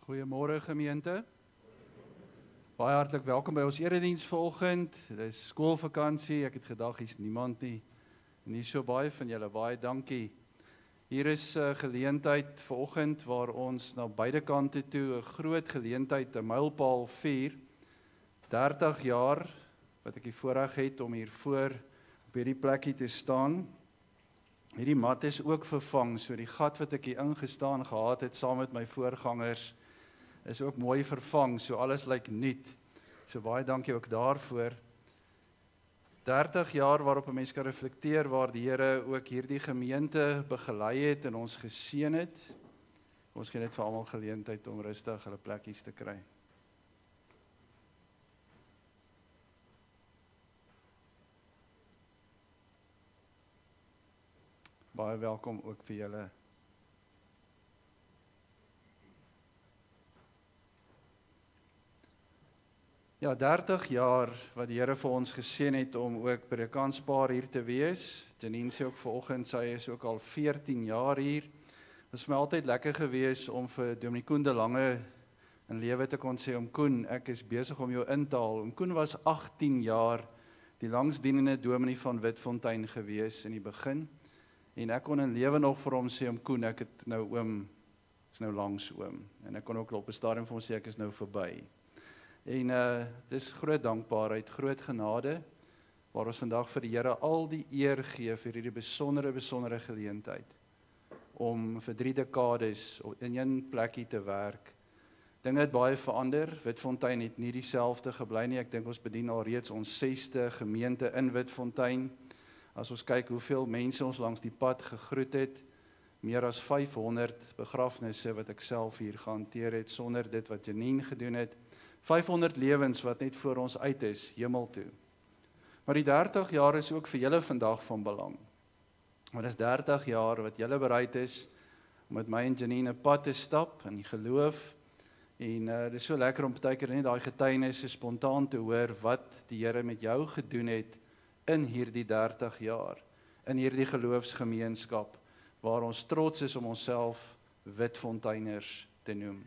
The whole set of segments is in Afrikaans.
Goeiemôre gemeente. Baie hartlik welkom by ons erediens vanoggend. Dit is skoolvakansie. Ek het gedag hier's niemand nie. Nie so baie van julle. Baie dankie. Hier is 'n geleentheid vanoggend waar ons na beide kante toe 'n groot geleentheid, 'n mylpaal vier. 30 jaar wat ek die voorreg het om hier voor op hierdie plekkie te staan. Hierdie mat is ook vervang, so die gat wat ek hier ingestaan gehad het saam met my voorgangers is ook mooi vervang, so alles lyk nuut. So baie dankie ook daarvoor. 30 jaar waarop 'n mens kan reflekteer waar die Here ook hierdie gemeente begelei het en ons geseën het. Ons gee net vir almal geleentheid om rustig hulle plekkies te kry. Baie welkom ook vir julle. Ja, 30 jaar wat die Here vir ons geseën het om ook by die kanspaar hier te wees. Janine sê ook vanoggend, sy is ook al 14 jaar hier. Dit was my altyd lekker gewees om vir Dominee Koen de Lange in lewe te kon sê, om Koen, ek is besig om jou in te haal. Om Koen was 18 jaar die langsdienende dominee van Witfontein gewees in die begin. En ek kon in lewe nog vir hom sê, om Koen, ek het nou oom, is nou langs oom. En ek kon ook op 'n stadium vir hom sê, ek is nou verby. En dit is groot dankbaarheid, groot genade, waar ons vandag vir die Here al die eer gee vir hierdie besondere geleentheid, om vir 3 dekades in een plekkie te werk. Dinge het baie verander, Witfontein het nie dieselfde gebly nie, ek dink ons bedien al reeds ons 6ste gemeente in Witfontein. As ons kyk hoeveel mense ons langs die pad gegroet het, meer as 500 begrafnisse wat ek self hier gehanteer het, sonder dit wat Janine gedoen het, 500 lewens wat net voor ons uit is, hemel toe. Maar die 30 jaar is ook vir julle vandag van belang. Want dit is 30 jaar wat julle bereid is om met my en Janine 'n pad te stap in die geloof. En dit is so lekker om partykeer net daai getuienisse spontaan te hoor wat die Here met jou gedoen het in hierdie 30 jaar, in hierdie geloofsgemeenskap, waar ons trots is om onsself Witfonteiners te noem.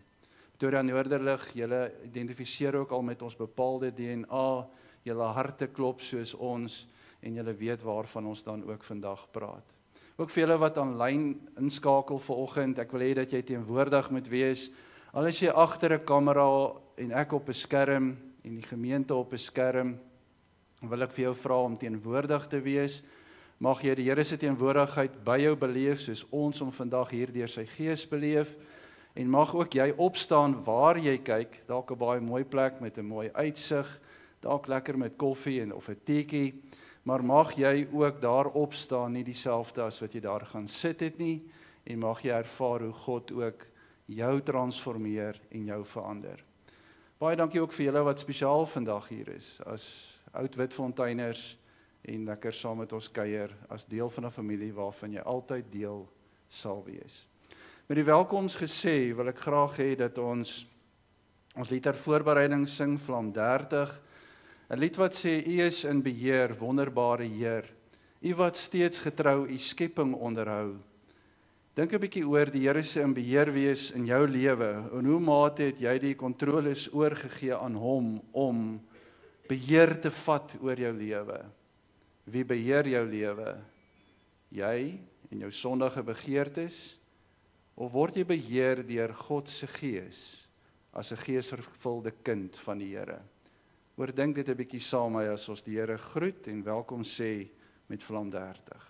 Pretoria Noorderlig, julle identifiseer ook al met ons bepaalde DNA, julle harte klop soos ons, en julle weet waarvan ons dan ook vandag praat. Ook vir julle wat aanlyn inskakel vanoggend, ek wil hê dat jy teenwoordig moet wees, al is jy agter 'n kamera en ek op 'n skerm, en die gemeente op 'n skerm, wil ek vir jou vra om teenwoordig te wees. Mag jy die Here se teenwoordigheid by jou beleef, soos ons om vandag hier deur sy Gees beleef, en mag ook jy opstaan waar jy kyk, dalk 'n baie mooi plek met 'n mooi uitsig, dalk lekker met koffie of 'n teetjie, maar mag jy ook daar opstaan, nie dieselfde as wat jy daar gaan sit het nie, en mag jy ervaar hoe God ook jou transformeer en jou verander. Baie dankie ook vir julle wat spesiaal vandag hier is, as oud Witfonteiners, en lekker saam met ons kuier, as deel van 'n familie waarvan jy altyd deel sal wees. Met die welkoms gesê, wil ek graag hê dat ons lied ter voorbereiding sing, Vlam 30, 'n lied wat sê, U is in beheer, wonderbare Heer, U wat steeds getrou U skepping onderhou. Dink 'n bietjie oor die Here se in beheer wees in jou lewe, en hoe mate het jy die kontroles oorgegee aan Hom, om beheer te vat oor jou lewe. Wie beheer jou lewe? Jy en jou sondige begeertes? Of word jy beheer deur God se Gees, as 'n geesvervulde kind van die Here? Oordink dit 'n bietjie saam met my as ons die Here groet en welkom sê met Vlam 30.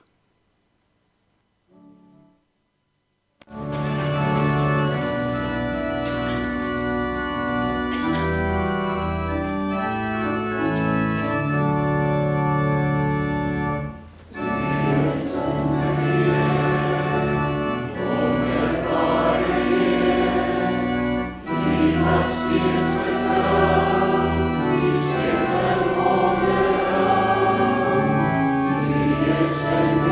Yes,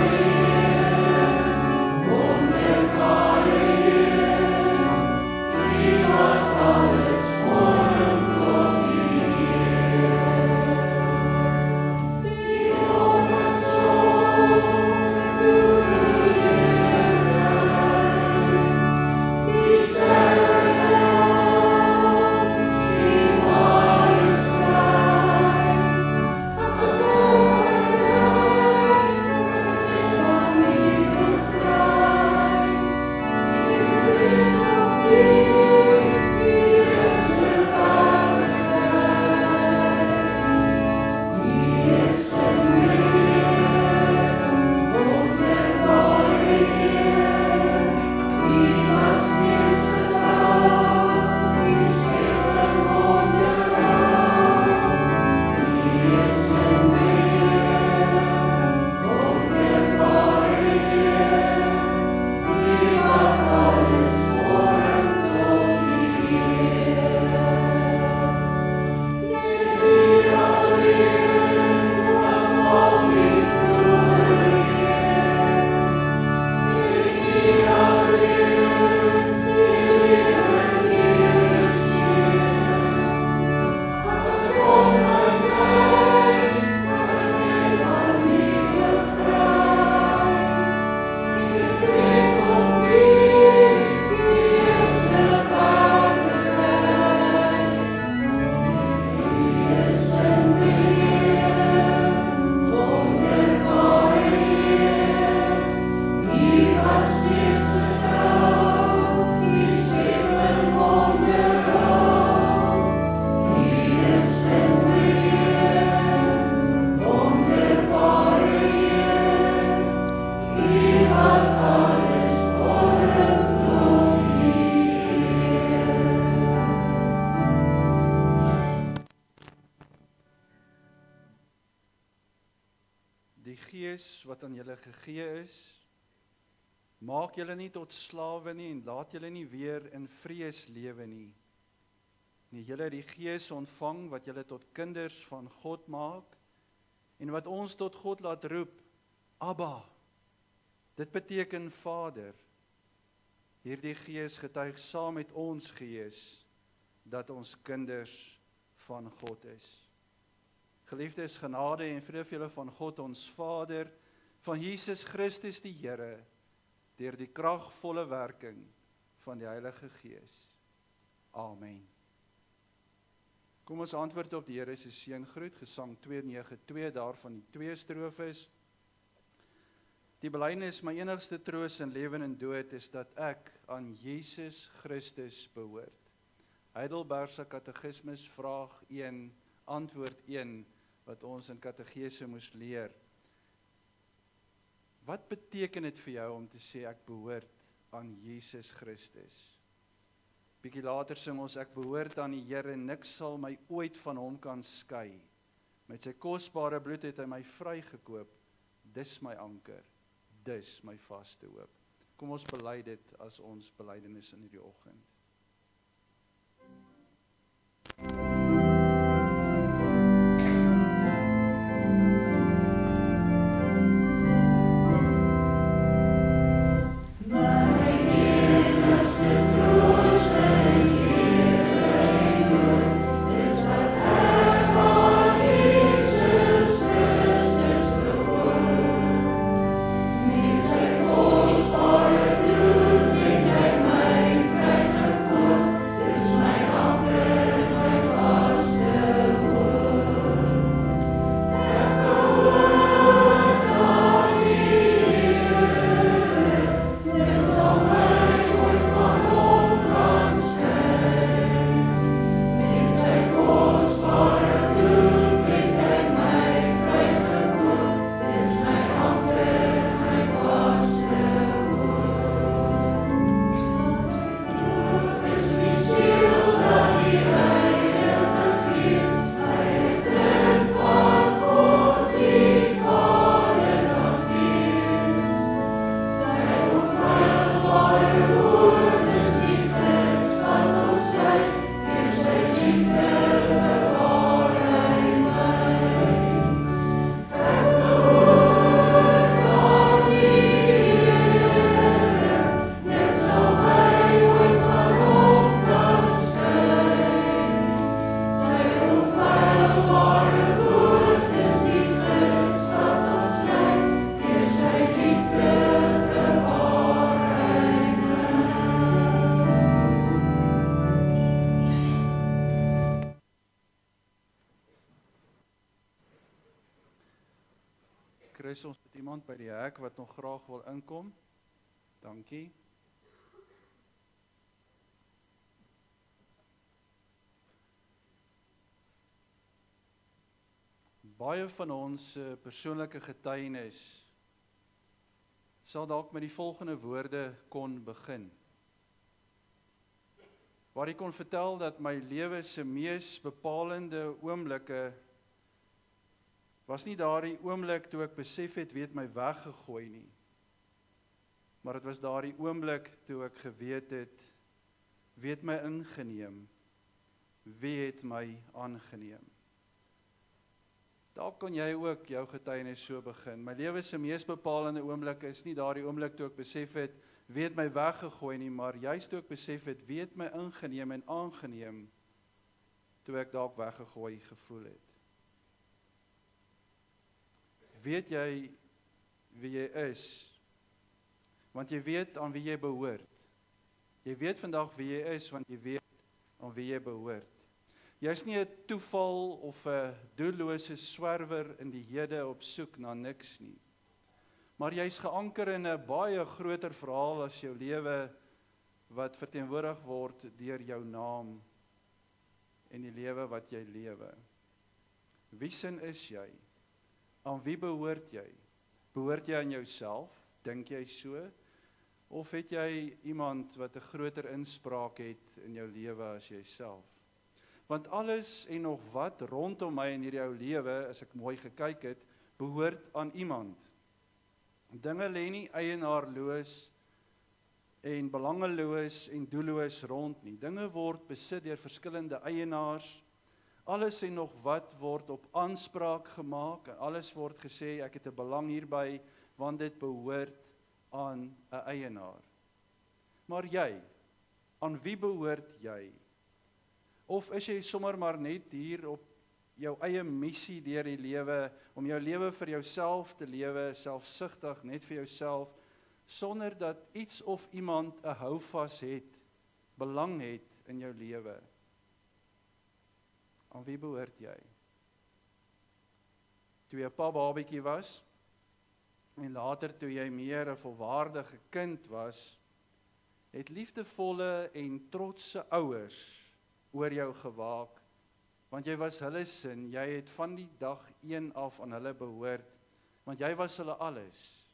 Gees wat aan julle gegee is, maak julle nie tot slawe nie en laat julle nie weer in vrees lewe nie. Nee, julle het die Gees ontvang wat julle tot kinders van God maak en wat ons tot God laat roep, Abba. Dit beteken Vader. Hierdie Gees getuig saam met ons gees dat ons kinders van God is. Geliefdes, genade en vrede vir julle van God ons Vader, van Jesus Christus die Here, deur die kragvolle werking van die Heilige Gees. Amen. Kom ons antwoord op die Here se seëngroet, Gesang 292, daarvan die 2 strofes. Die belydenis, my enigste troos in lewe en dood, is dat ek aan Jesus Christus behoort. Heidelbergse Katekismus, vraag 1, antwoord 1, wat ons in kategese moes leer. Wat beteken dit vir jou om te sê ek behoort aan Jesus Christus? Bietjie later sing ons, ek behoort aan die Here, niks sal my ooit van hom kan skei. Met sy kosbare bloed het hy my vrygekoop, dis my anker, dis my vaste hoop. Kom ons bely dit as ons belydenis in hierdie oggend. Chris, ons het iemand by die hek wat nog graag wil inkom. Dankie. Baie van ons persoonlike getuienis sal dalk met die volgende woorde kon begin. Waar ek kon vertel dat my lewe se mees bepalende oomblikke was nie daardie oomblik toe ek besef het wie het my weggegooi nie. Maar dit was daardie oomblik toe ek geweet het wie het my ingeneem, wie het my aangeneem. Dalk kan jy ook jou getuienis so begin. My lewe se mees bepalende oomblik is nie daardie oomblik toe ek besef het wie het my weggegooi nie, maar juist toe ek besef het wie het my ingeneem en aangeneem toe ek dalk weggegooi gevoel het. Weet jy wie jy is? Want jy weet aan wie jy behoort. Jy weet vandag wie jy is, want jy weet aan wie jy behoort. Jy is nie 'n toeval of 'n doellose swerwer in die hede op soek na niks nie. Maar jy's geanker in 'n baie groter verhaal as jou lewe wat verteenwoordig word deur jou naam en die lewe wat jy lewe. Wie sin is jy? Aan wie behoort jy? Behoort jy aan jouself? Dink jy so? Of het jy iemand wat 'n groter inspraak het in jou lewe as jouself? Want alles en nog wat rondom my in hierdie ou lewe, as ek mooi gekyk het, behoort aan iemand. Dinge lê nie eienaarloos en belangeloos en doelloos rond nie. Dinge word besit deur verskillende eienaars. Alles en nog wat word op aanspraak gemaak. Alles word gesê, ek het 'n belang hierby, want dit behoort aan 'n eienaar. Maar jy, aan wie behoort jy? Of is jy sommer maar net hier op jou eie missie deur die lewe, om jou lewe vir jouself te lewe, selfsugtig, net vir jouself, sonder dat iets of iemand 'n houvas het, belang het in jou lewe? Aan wie behoort jy? Toe jy 'n babatjie was, en later toe jy meer 'n volwaardige kind was, het liefdevolle en trotse ouers oor jou gewaak, want jy was hulle sin, jy het van die dag 1 af aan hulle behoort, want jy was hulle alles.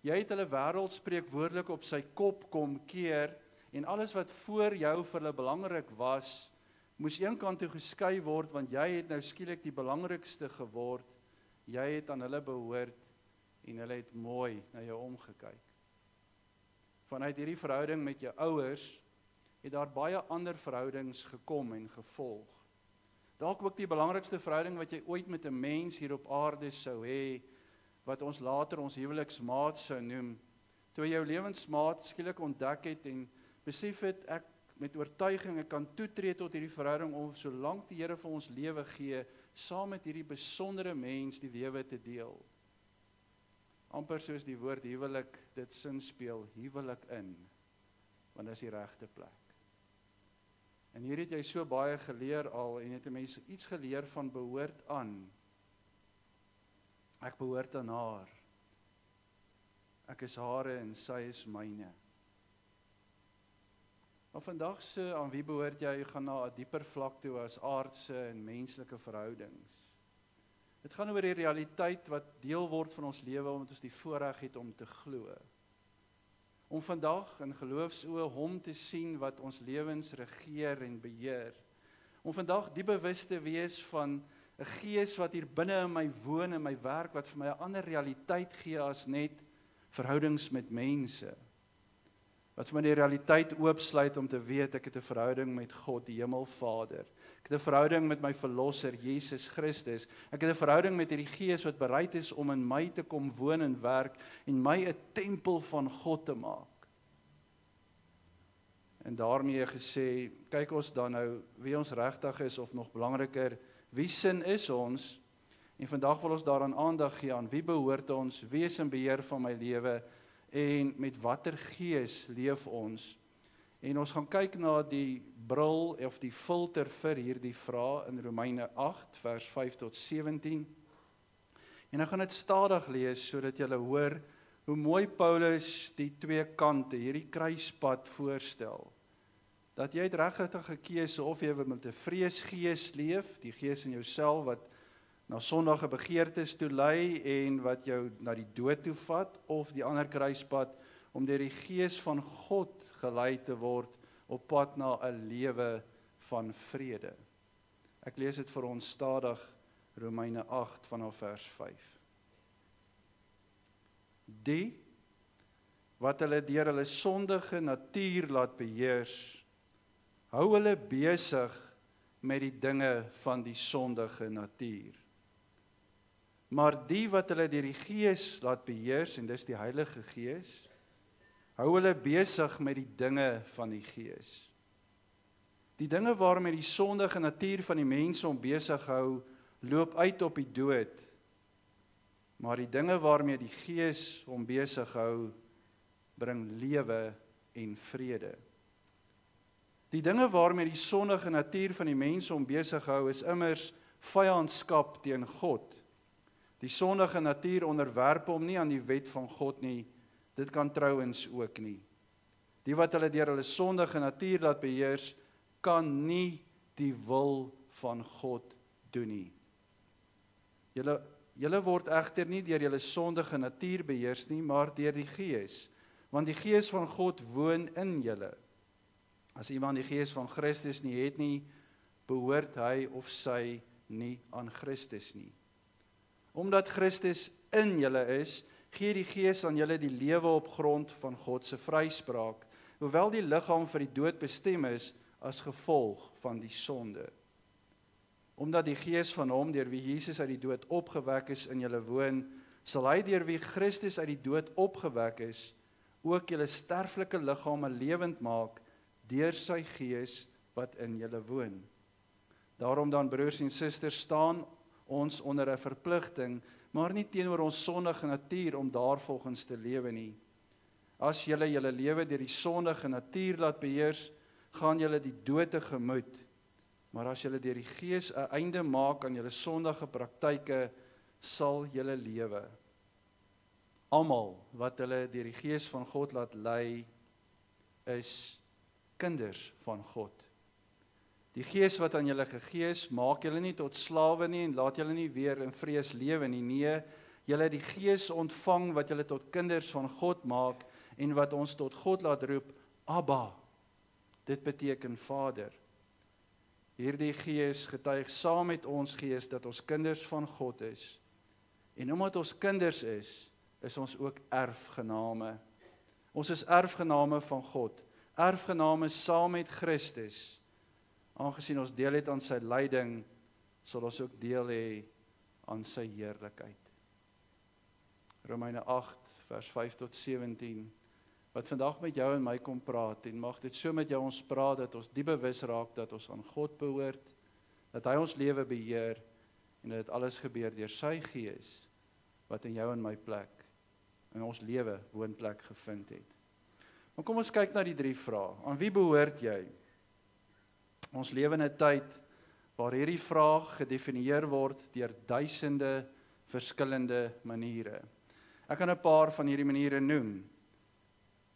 Jy het hulle wêreld spreekwoordelik op sy kop kom keer, en alles wat voor jou vir hulle belangrik was, moes eenkant toe geskei word, want jy het nou skielik die belangrikste geword, jy het aan hulle behoort, en hulle het mooi na jou omgekyk. Vanuit hierdie verhouding met jou ouers, het daar baie ander verhoudings gekom en gevolg. Dalk ook die belangrikste verhouding wat jy ooit met 'n mens hier op aarde sou hê, wat ons later ons huweliksmaat sou noem, toe jy jou lewensmaat skielik ontdek het en besef het, ek met oortuiging, ek kan toetree tot hierdie verhouding om solank die Here vir ons lewe gee, saam met hierdie besondere mens die lewe te deel. Amper soos die woord huwelik dit sin speel, huwelik in, want dit is die regte plek. En hier het jy so baie geleer al, en het 'n mens iets geleer van behoort aan. Ek behoort aan haar. Ek is hare en sy is myne. Maar vandag se aan wie behoort jy, gaan na 'n dieper vlak toe as aardse en menslike verhoudings. Dit gaan oor die realiteit wat deel word van ons lewe, omdat ons die voorreg het om te glo. Om vandag in geloofsoë hom te sien wat ons lewens regeer en beheer. Om vandag die bewus te wees van 'n gees wat hier binne in my woon, in my werk, wat vir my 'n ander realiteit gee as net verhoudings met mense. Wat vir my die realiteit oopsluit om te weet, ek het 'n verhouding met God, die Hemelvader. Ek het 'n verhouding met my verlosser, Jesus Christus. Ek het 'n verhouding met hierdie Gees wat bereid is om in my te kom woon en werk, en my 'n tempel van God te maak. En daarmee gesê, kyk ons dan nou wie ons regtig is, of nog belangriker, wie sin is ons? En vandag wil ons daaraan aandag gee aan wie behoort ons, wie is in beheer van my lewe, en met watter gees leef ons? En ons gaan kyk na die bril of die filter vir hierdie vraag in Romeine 8 vers 5 tot 17. En ek gaan dit stadig lees sodat julle hoor hoe mooi Paulus die twee kante, hierdie kruispad voorstel. Dat jy het regtig 'n keuse of jy wil met 'n vreesgees leef, die gees in jouself wat na sondige begeertes toe lei en wat jou na die dood toe vat, of die ander kruispad om deur die gees van God gelei te word op pad na 'n lewe van vrede. Ek lees dit vir ons stadig, Romeine 8 vanaf vers 5. Die wat hulle deur hulle sondige natuur laat beheers, hou hulle besig met die dinge van die sondige natuur. Maar die wat hulle deur die Gees laat beheers, en dis die Heilige Gees, hou hulle besig met die dinge van die Gees. Die dinge waarmee die sondige natuur van die mense hom besig hou, loop uit op die dood. Maar die dinge waarmee die Gees hom besig hou, bring lewe en vrede. Die dinge waarmee die sondige natuur van die mense hom besig hou, is immers vyandskap teen God. Die sondige natuur onderwerp hom nie aan die wet van God nie, dit kan trouens ook nie. Die wat hulle deur hulle sondige natuur laat beheers, kan nie die wil van God doen nie. Julle word egter nie deur julle sondige natuur beheers nie, maar deur die Gees, want die Gees van God woon in julle. As iemand die Gees van Christus nie het nie, behoort hy of sy nie aan Christus nie. Omdat Christus in julle is, gee die Gees aan julle die lewe op grond van God se vryspraak, hoewel die liggaam vir die dood bestem is as gevolg van die sonde. Omdat die Gees van hom, deur wie Jesus uit die dood opgewek is, in julle woon, sal hy deur wie Christus uit die dood opgewek is, ook julle sterflike liggame lewend maak, deur sy Gees wat in julle woon. Daarom dan, broers en susters, staan ons onder 'n verpligting, maar nie teenoor ons sondige natuur om daarvolgens te lewe nie. As julle julle lewe deur die sondige natuur laat beheers, gaan julle die dood tegemoet. Maar as julle deur die Gees 'n einde maak aan julle sondige praktyke, sal julle lewe. Almal wat hulle deur die Gees van God laat lei, is kinders van God. Die Gees wat aan julle gegee is, maak julle nie tot slawe nie en laat julle nie weer in vrees lewe nie. Nee, julle het die Gees ontvang wat julle tot kinders van God maak en wat ons tot God laat roep, Abba. Dit beteken Vader. Hierdie Gees getuig saam met ons gees dat ons kinders van God is. En omdat ons kinders is ons ook erfgename. Ons is erfgename van God. Erfgename saam met Christus. Aangesien ons deel het aan sy lyding, sal ons ook deel hê aan sy heerlikheid. Romeine 8, vers 5 tot 17, wat vandag met jou en my kom praat, en mag dit so met jou ons praat, dat ons die bewus raak, dat ons aan God behoort, dat hy ons lewe beheer, en dat dit alles gebeur deur sy Gees, wat in jou en my plek, in ons lewe woonplek gevind het. Maar kom ons kyk na die 3 vrae. Aan wie behoort jy? Ons lewe in 'n tyd waar hierdie vraag gedefinieer word deur duisende verskillende maniere. Ek kan 'n paar van hierdie maniere noem.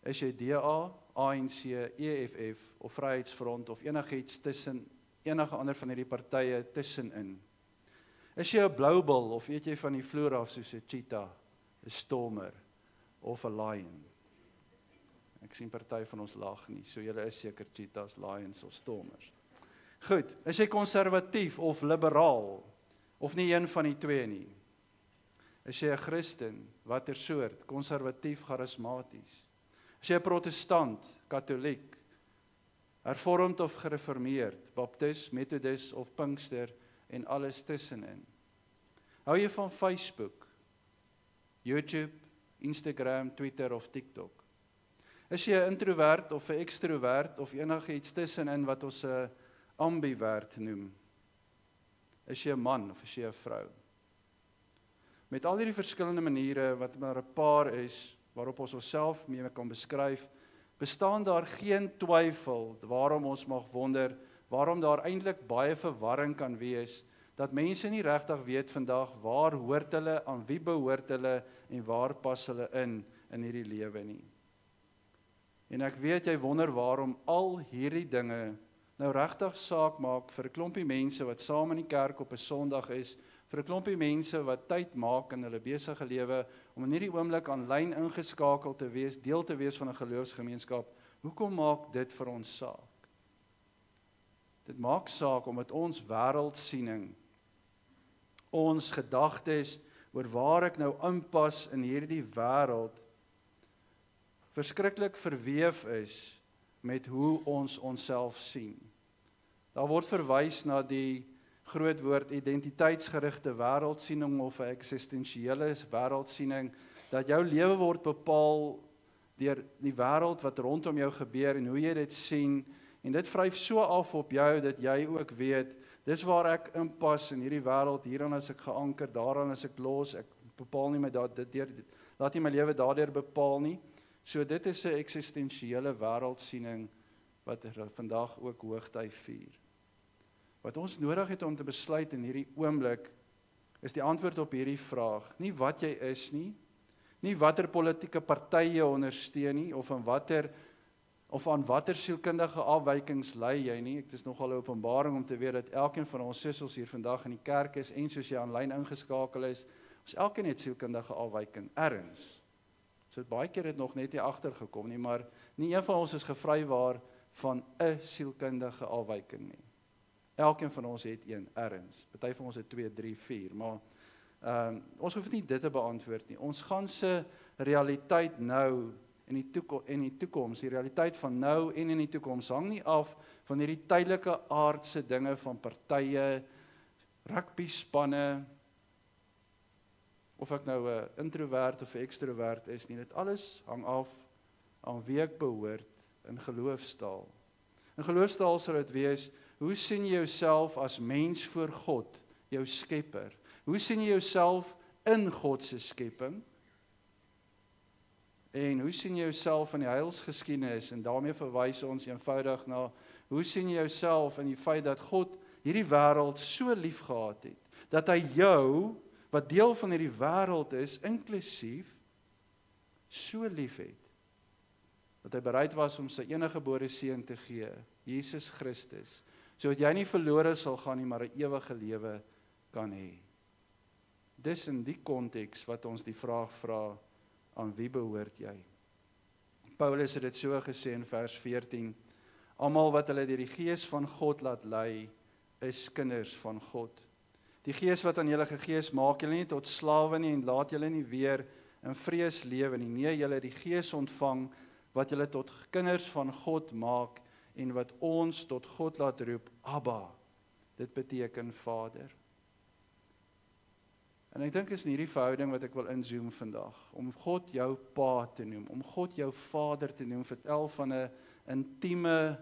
Is jy DA, ANC, EFF of Vryheidsfront of enigiets tussen enige ander van hierdie partye tussenin? Is jy 'n blou bil of eet jy van die vloer af soos 'n cheetah, 'n stormer of 'n lion? Ek sien party van ons lag nie, so julle is seker cheetahs, lions of stormers. Goed, is jy konservatief of liberaal, of nie een van die twee nie? Is jy 'n Christen, watter soort, konservatief, charismaties? Is jy 'n protestant, katholiek, hervormd of gereformeerd, baptis, methodist of pinkster en alles tussenin? Hou jy van Facebook, YouTube, Instagram, Twitter of TikTok? Is jy 'n introvert of 'n ekstrovert of enigiets tussenin wat ons 'n ambivert noem? Is jy 'n man of is jy 'n vrou? Met al hierdie verskillende maniere wat maar 'n paar is waarop ons onsself mee kan beskryf, bestaan daar geen twyfel waarom ons mag wonder, waarom daar eintlik baie verwarring kan wees, dat mense nie regtig weet vandag waar hoort hulle, aan wie behoort hulle en waar pas hulle in hierdie lewe nie. En ek weet jy wonder waarom al hierdie dinge nou regtig saak maak vir 'n klompie mense wat saam in die kerk op 'n Sondag is, vir 'n klompie mense wat tyd maak in hulle besige lewe om in hierdie oomblik aanlyn ingeskakel te wees, deel te wees van 'n geloofsgemeenskap. Hoekom maak dit vir ons saak? Dit maak saak omdat ons wêreldsiening, ons gedagtes oor waar ek nou inpas in hierdie wêreld, verskriklik verweef is met hoe ons onsself sien. Daar word verwys na die groot woord identiteitsgerigte wêreldsiening of 'n eksistensiële wêreldsiening, dat jou lewe word bepaal deur die wêreld wat rondom jou gebeur en hoe jy dit sien, en dit vryf so af op jou dat jy ook weet, dis waar ek inpas in hierdie wêreld, hieraan as ek geanker, daaraan as ek los, ek bepaal nie my laat nie my lewe daardeur bepaal nie. So dit is 'n eksistensiële wêreldsiening wat vandag ook hoogtyd vier. Wat ons nodig het om te besluit in hierdie oomblik, is die antwoord op hierdie vraag. Nie wat jy is nie, nie watter politieke party jy ondersteun nie, of aan watter sielkundige afwykings lei jy nie. Dit is nogal 'n openbaring om te weet dat elkeen van ons, soos ons hier vandag in die kerk is, en soos jy aanlyn ingeskakel is, ons elkeen het sielkundige afwyking, ergens. So baie keer het nog net nie agtergekom nie, maar nie een van ons is gevrywaar van 'n sielkundige afwyking nie. Elkeen van ons het een ergens. Party van ons het 2, 3, 4, maar Ons hoef nie dit te beantwoord nie. Ons ganse realiteit nou en die toekoms, die realiteit van nou en in die toekoms hang nie af van hierdie tydelike aardse dinge van partye, rugby spanne, of ek nou 'n introvert of 'n ekstrovert is nie. Dit alles hang af aan wie ek behoort in geloofstaal. In geloofstaal sal dit wees, hoe sien jy jouself as mens voor God, jou skepper? Hoe sien jy jouself in God se skepping? En hoe sien jy jouself in die heilsgeskiedenis? En daarmee verwys ons eenvoudig na, hoe sien jy jouself in die feit dat God hierdie wêreld so lief gehad het, dat hy jou, wat deel van hierdie wêreld is, inklusief, so lief het, dat hy bereid was om sy eniggebore seun te gee, Jesus Christus, sodat jy nie verlore sal gaan nie, maar 'n ewige lewe kan hê. Dis in die konteks wat ons die vraag vra, aan wie behoort jy? Paulus het dit so gesê in vers 14, almal wat hulle deur die Gees van God laat lei, is kinders van God. Die Gees wat aan julle gegee is, maak julle nie tot slawe nie en laat julle nie weer in vrees lewe nie. Nee, julle het die Gees ontvang wat julle tot kinders van God maak en wat ons tot God laat roep, Abba. Dit beteken Vader. En ek dink is in hierdie verhouding wat ek wil inzoom vandag, om God jou pa te noem, om God jou vader te noem, vertel van 'n intieme,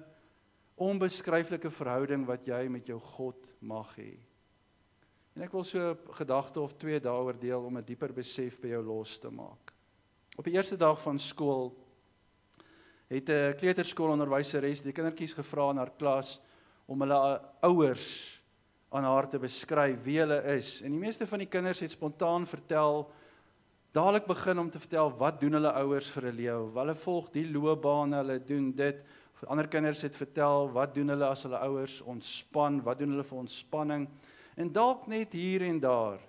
onbeskryflike verhouding wat jy met jou God mag hê. En ek wil so 'n gedagte of 2 daaroor deel om 'n dieper besef by jou los te maak. Op die eerste dag van skool het 'n kleuterskoolonderwyseres die kindertjies gevra in haar klas om hulle ouers aan haar te beskryf wie hulle is. En die meeste van die kinders het spontaan vertel, dadelik begin om te vertel, wat doen hulle ouers vir 'n lewe? Hulle volg die loopbane, hulle doen dit. Ander kinders het vertel, wat doen hulle as hulle ouers ontspan? Wat doen hulle vir ontspanning? En dalk net hier en daar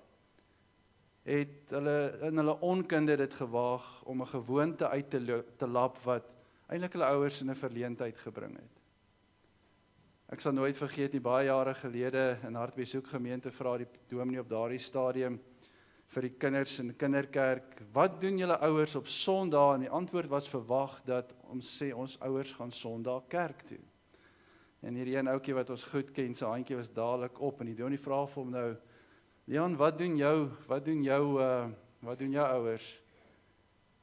het hulle in hulle onkunde dit gewaag om 'n gewoonte uit te lap wat eintlik hulle ouers in 'n verleentheid gebring het. Ek sal nooit vergeet nie, baie jare gelede in Hartbeespoort gemeente vra die dominee op daardie stadium vir die kinders in die kinderkerk, wat doen julle ouers op Sondag? En die antwoord was verwag dat ons ouers gaan Sondag kerk toe. En hierdie een ouetjie wat ons goed ken, sy handjie was dadelik op en die dominee vra vir hom nou, Leon, wat doen jou ouers?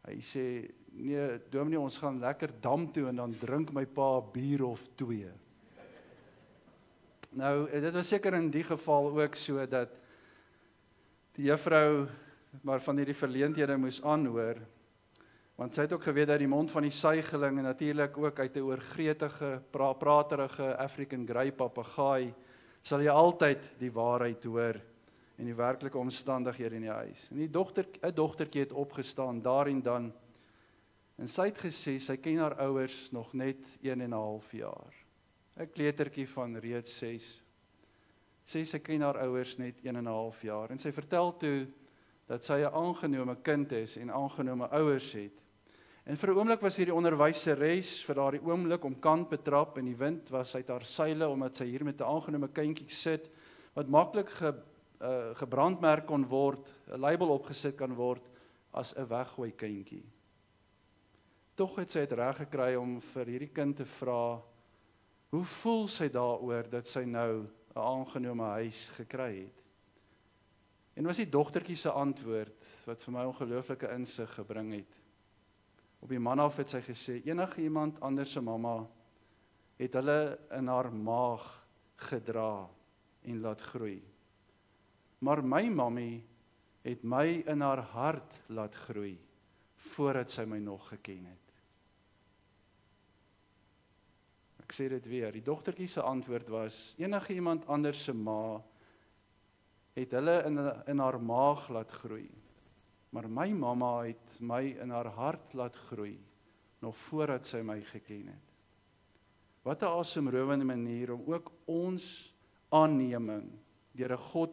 Hy sê, nee, dominee, ons gaan lekker dam toe en dan drink my pa 'n bier of 2. Nou, dit was seker in die geval ook so dat die juffrou maar van hierdie verleenthede moes aanhoor, want sy het ook geweet dat die mond van die suigeling en natuurlik ook uit 'n oorgretige, praterige African Grey papegaai sal jy altyd die waarheid hoor en die werklike omstandighede in die huis. En 'n dogtertjie het opgestaan daar en dan en sy het gesê sy ken haar ouers nog net 1,5 jaar. 'n kleutertjie van reeds 6, sê sy ken haar ouers net 1,5 jaar, en sy vertel toe, dat sy 'n aangenome kind is, en aangenome ouers het. En vir 'n oomblik was hierdie onderwyseres, vir daardie oomblik om kant betrap, en die wind was uit haar seile, omdat sy hier met 'n aangenome kindjie sit, wat maklik gebrandmerk kon word, 'n label opgesit kan word, as 'n weggooi kindjie. Tog het sy het reg gekry om vir hierdie kind te vra, hoe voel sy daaroor dat sy nou 'n aangenome huis gekry het? En was die dogtertjie se antwoord wat vir my ongelooflike insig gebring het. Op die man af het sy gesê, enige iemand anders se mamma het hulle in haar maag gedra en laat groei. Maar my mammie het my in haar hart laat groei voordat sy my nog geken het. Ek sê dit weer, die dogtertjie se antwoord was, enige iemand anders se ma het hulle in haar maag laat groei, maar my mamma het my in haar hart laat groei, nog voordat sy my geken het. Wat 'n asemrowende manier om ook ons aanneming deur 'n God,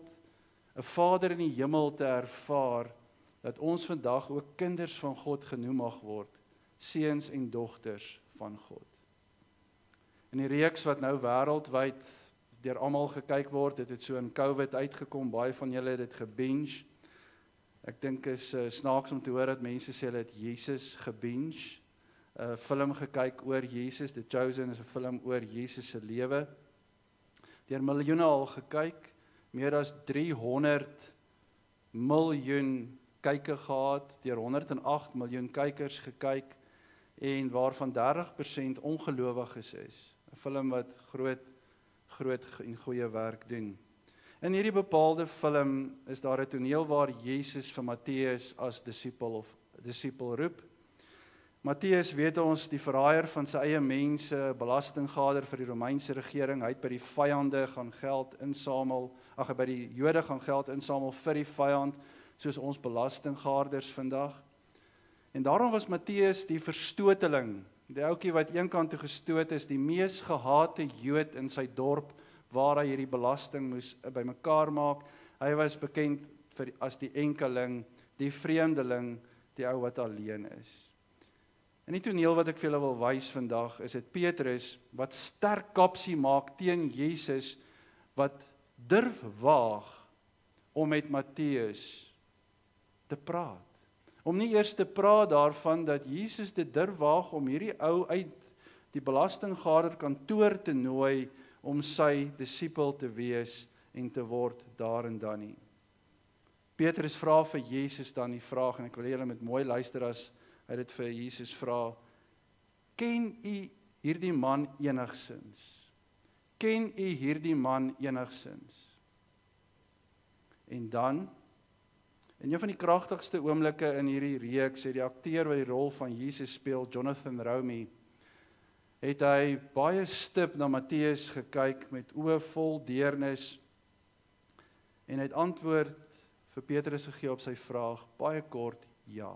'n Vader in die hemel te ervaar, dat ons vandag ook kinders van God genoem mag word, seuns en dogters van God. In die reeks wat nou wêreldwyd deur almal gekyk word, dit het so in COVID uitgekom, baie van julle het dit gebinge. Ek dink is snaaks om te hoor dat mense sê hulle het Jesus gebinge, 'n film gekyk oor Jesus. The Chosen is 'n film oor Jesus se lewe. Deur miljoene al gekyk, meer as 300 miljoen kykke gehad, deur 108 miljoen kykers gekyk, en waarvan 30% ongelowiges is. 'n Film wat groot en goeie werk doen. In hierdie bepaalde film is daar 'n toneel waar Jesus vir Matteus as disipel roep. Matteus, weet ons, die verraaier van sy eie mense, belastinggader vir die Romeinse regering, hy het by die vyande gaan geld insamel, by die Jode gaan geld insamel vir die vyand, soos ons belastinggarders vandag. En daarom was Matteus die verstoteling, die ouetjie wat eenkant toe gestoot is, die mees gehate Jood in sy dorp, waar hy hierdie belasting moes bymekaar maak. Hy was bekend as die enkeling, die vreemdeling, die ou wat alleen is. In die toneel wat ek vir julle wil wys vandag, is dit Petrus wat sterk kapsie maak teen Jesus, wat durf waag om met Matteus te praat. Om nie eers te praat daarvan dat Jesus dit durf waag om hierdie ou uit die belastinggader kantoor te nooi om sy disipel te wees en te word daar en dan nie. Petrus vra vir Jesus dan die vraag, en ek wil julle met mooi luister as hy dit vir Jesus vra: Ken u hierdie man enigsins? Ken u hierdie man enigsins? En dan, in een van die kragtigste oomblikke in hierdie reeks, het die akteur wat die rol van Jesus speel, Jonathan Romy, het hy baie stip na Matteus gekyk met oë vol deernis, en hy het antwoord vir Petrus gegee op sy vraag, baie kort, ja.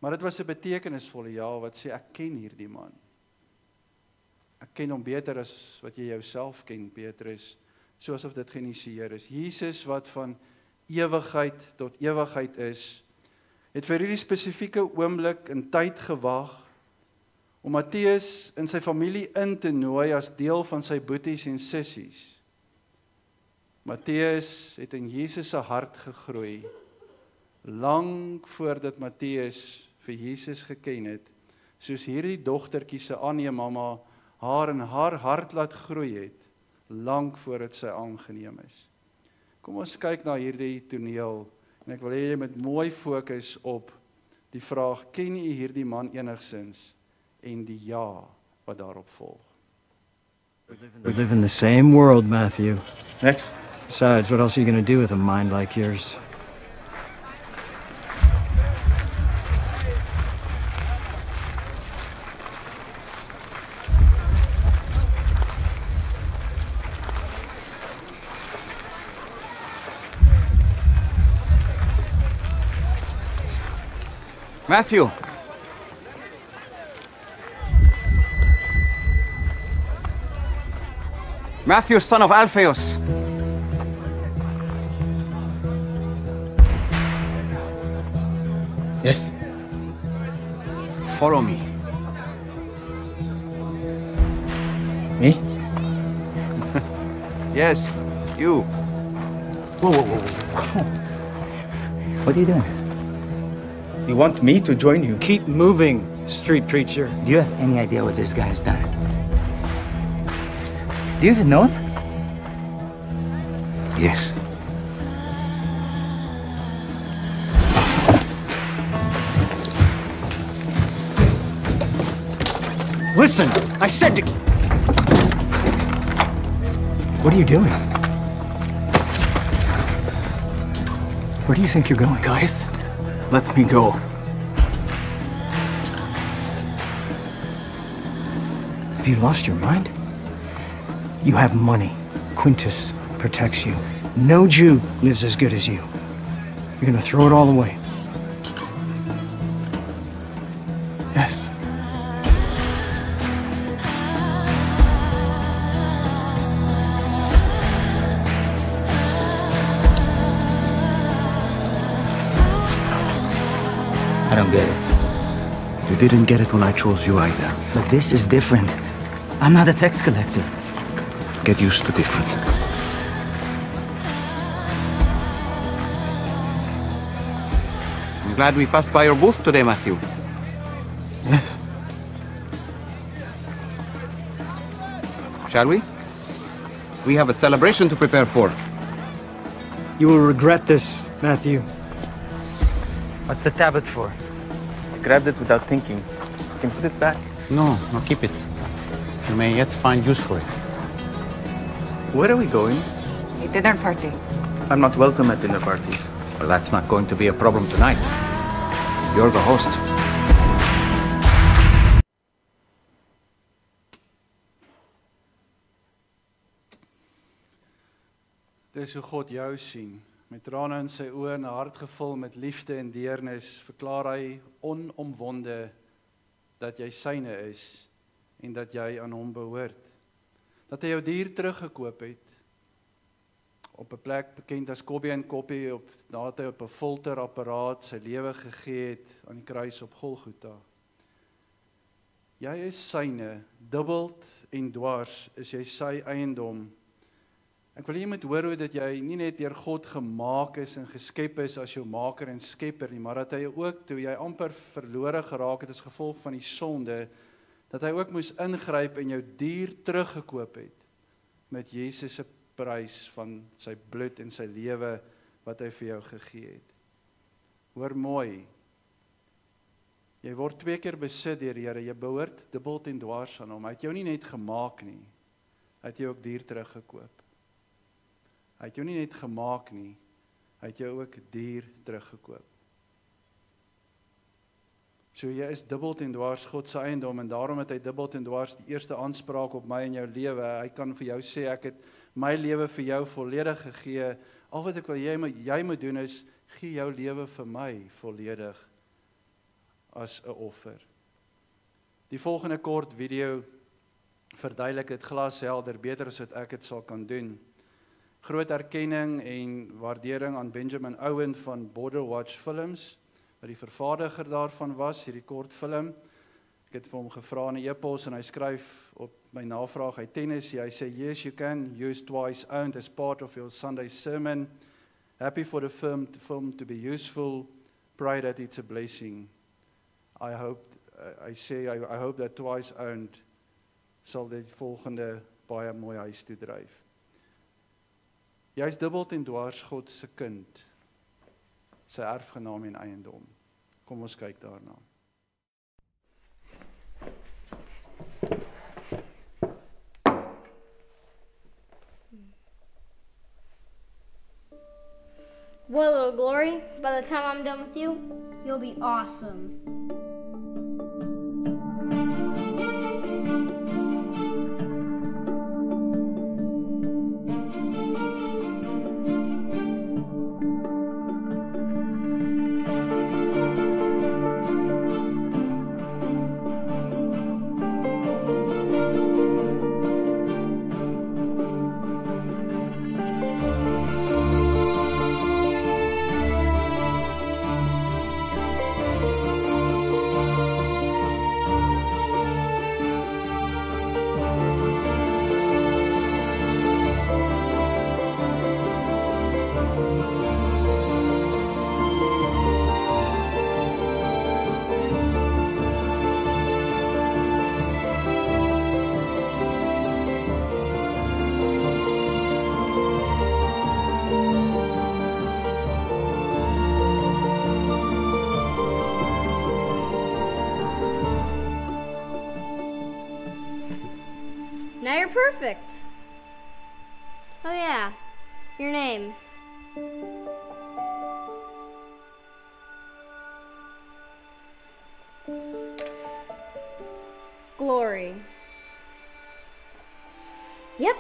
Maar dit was 'n betekenisvolle ja, wat sê, ek ken hierdie man. Ek ken hom beter as wat jy jouself ken, Petrus, soos of dit geïnisieer is. Jesus wat van ewigheid tot ewigheid is, het vir hierdie spesifieke oomblik in tyd gewag, om Matteus in sy familie in te nooi as deel van sy boeties en sissies. Matteus het in Jesus se hart gegroei, lang voordat Matteus vir Jesus geken het, soos hierdie dogtertjie se Annie mamma haar in haar hart laat groei het, lang voordat sy aangeneem is. Kom ons kyk na hierdie toneel, en ek wil hê jy moet mooi fokus op die vraag, ken u hierdie man enigsins, en die ja wat daarop volg. We live in the same world, Matthew. Next. Besides, what else are you going to do with a mind like yours? Matthew. Matthew, son of Alphaeus. Yes. Follow me. Me? Yes, you. Whoa, whoa, whoa, whoa. What are you doing? You want me to join you? Keep moving, street preacher. Do you have any idea what this guy has done? Do you even know him? Yes. Listen, I said to... What are you doing? Where do you think you're going? Guys, let me go. Have you lost your mind? You have money. Quintus protects you. No Jew lives as good as you. You're gonna throw it all away. Yes. I don't get it. You didn't get it when I chose you either. But this is different. I'm not a tax collector. Get used to different. Glad we passed by your booth today, Matthew. Yes. Shall we? We have a celebration to prepare for. You will regret this, Matthew. What's the tablet for? I grabbed it without thinking. You can put it back. No, keep it. You may yet find use for it. Where are we going? A dinner party. I'm not welcome at dinner parties. Well, that's not going to be a problem tonight. You're the host. Dis hoe God jou sien. Met trane in sy oë en 'n hart gevul met liefde en deernis, verklaar hy onomwonde dat jy syne is en dat jy aan hom behoort. Dat hy jou dier teruggekoop het op 'n plek bekend as Kobbie en Koppie, nadat hy op 'n folterapparaat sy lewe gegee het aan die kruis op Golgotha. Jy is syne, dubbeld en dwars is jy sy eiendom. Ek wil jy moet hoor hoe dat jy nie net deur God gemaak is en geskep is as jou maker en skepper nie, maar dat hy ook, toe jy amper verlore geraak het as gevolg van die sonde, dat hy ook moes ingryp en jou dier teruggekoop het met Jesus se prys van sy bloed en sy lewe wat hy vir jou gegee het. Hoor mooi, jy word 2 keer besit deur die Here, jy behoort dubbel en dwars aan hom. Hy het jou nie net gemaak nie, hy het jou ook dier teruggekoop. Hy het jou nie net gemaak nie, hy het jou ook dier teruggekoop. So jy is dubbel en dwars God se eiendom en daarom het hy dubbel en dwars die eerste aanspraak op my en jou lewe. Hy kan vir jou sê, ek het my lewe vir jou volledig gegee. Al wat ek wil jy moet doen is, gee jou lewe vir my volledig as 'n offer. Die volgende kort video verduidelik dit glashelder beter as wat ek dit sal kan doen. Groot erkenning en waardering aan Benjamin Owen van Border Watch Films, wat die vervaardiger daarvan was, hierdie kortfilm. Ek het vir hom gevra in 'n e-pos en hy skryf op my navraag, hy Tennessee, hy sê, yes, you can use Twice Owned as part of your Sunday sermon. Happy for the film to be useful. Pray that it's a blessing. I hope that Twice Owned sal die volgende baie mooi huis toe dryf. Jy is dubbel en dwars God se kind, sy erfgenaam en eiendom. Kom ons kyk daarna. Well, little Glory, by the time I'm done with you, you'll be awesome. Now you're perfect. Oh yeah, your name. Glory. Yep.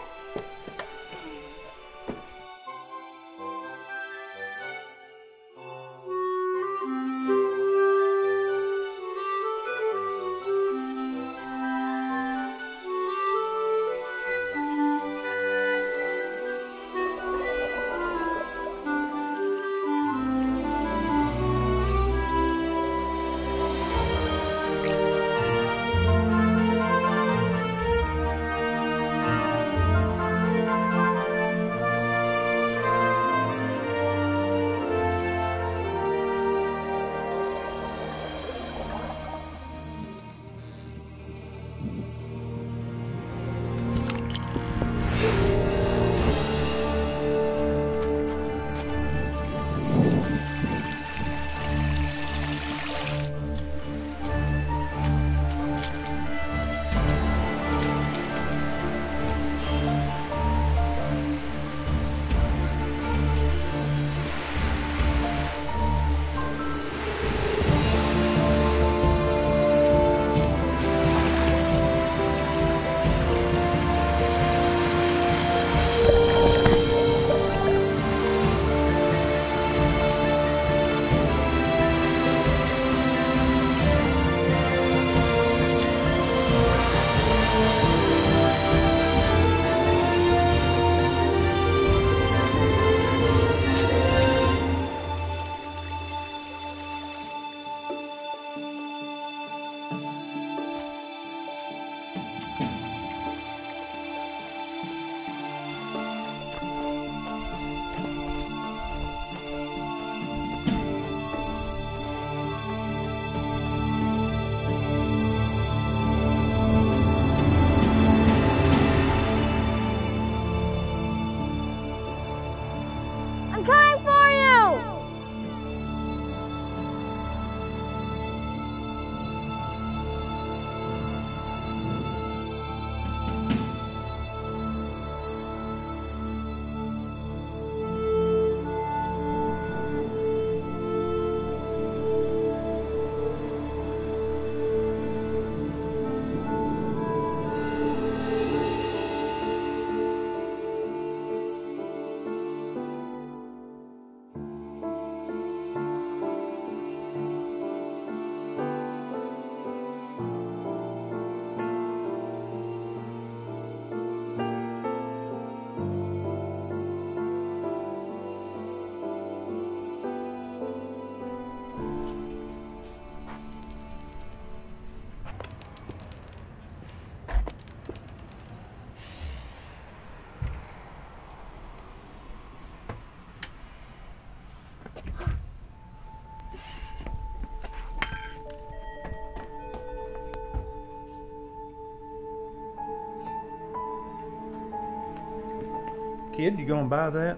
Kid, you gonna buy that?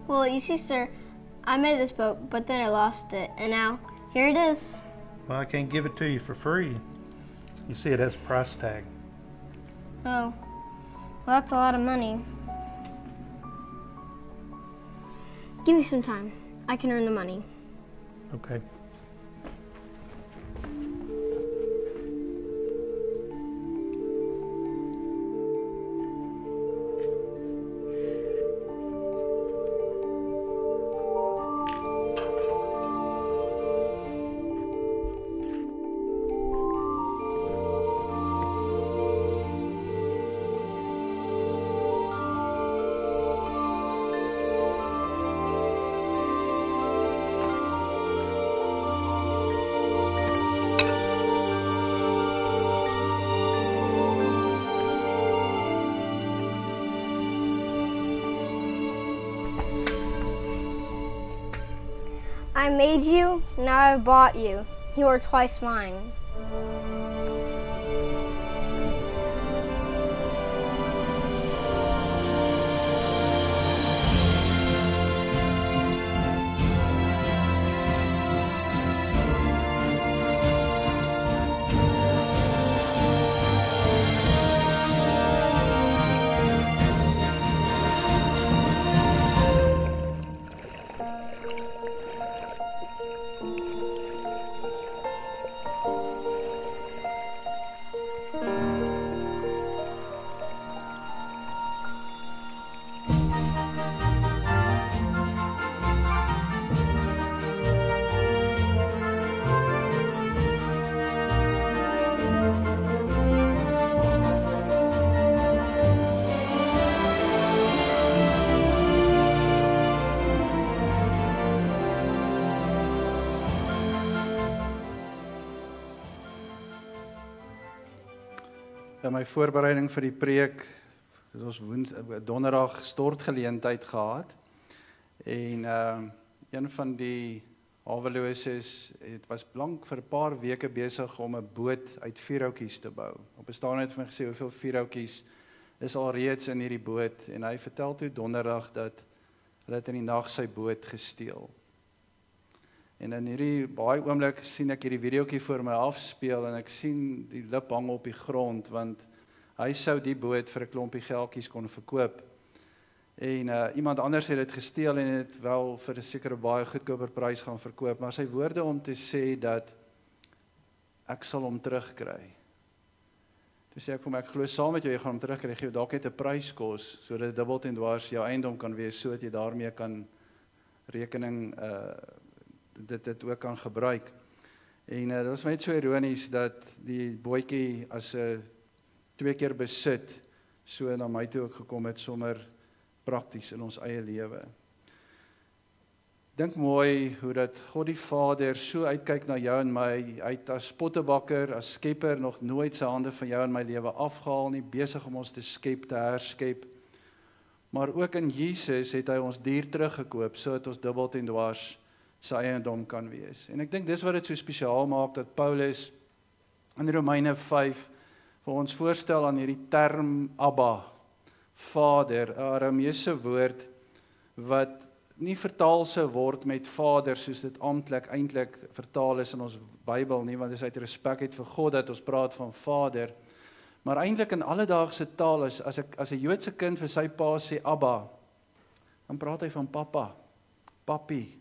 Well, you see, sir, I made this boat, but then I lost it, and now here it is. Well, I can't give it to you for free. You see, it has a price tag. Oh, well, that's a lot of money. Give me some time. I can earn the money. Okay. I made you, now I bought you. You are twice mine. In my voorbereiding vir die preek het ons donderdag stortgeleentheid gehad en een van die haweloses was blank vir 'n paar weke besig om 'n boot uit vuurhoutjies te bou. Op 'n stadium het hy vir my gesê hoeveel vuurhoutjies is al reeds in hierdie boot en hy vertel toe donderdag dat hulle het in die nag sy boot gesteel. En in hierdie baie oomblik sien ek hierdie videoetjie voor my afspeel en ek sien die lip hang op die grond want hy sou die boot vir 'n klompie geldjies kon verkoop. En iemand anders het dit gesteel en het wel vir 'n sekere baie goedkoper prys gaan verkoop, maar sy woorde om te sê dat ek sal hom terugkry. Toe sê ek vir my, ek glo saam met jou, jy gaan hom terugkry, gee jou dalk net 'n pryskos sodat dit dubbel en dwars jou eiendom kan wees sodat jy daarmee kan rekening dit ook kan gebruik. En dit was net so ironies dat die bootjie as 'n 2 keer besit so na my toe ook gekom het sommer prakties in ons eie lewe. Dink mooi hoe dat God die Vader so uitkyk na jou en my, hy het as pottebakker, as skepper nog nooit sy hande van jou en my lewe afgehaal nie, besig om ons te skep, te herskep. Maar ook in Jesus het hy ons dier teruggekoop sodat ons dubbel en dwars sy eiendom kan wees. En ek dink dis wat dit so spesiaal maak dat Paulus in Romeine 5 vir ons voorstel aan hierdie term Abba, Vader, 'n Arameese woord wat nie vertaal sou word met Vader soos dit amptelik eintlik vertaal is in ons Bybel nie, want dit is uit respek het vir God dat ons praat van Vader. Maar eintlik in alledaagse taal as 'n Joodse kind vir sy pa sê Abba, dan praat hy van pappa, papi.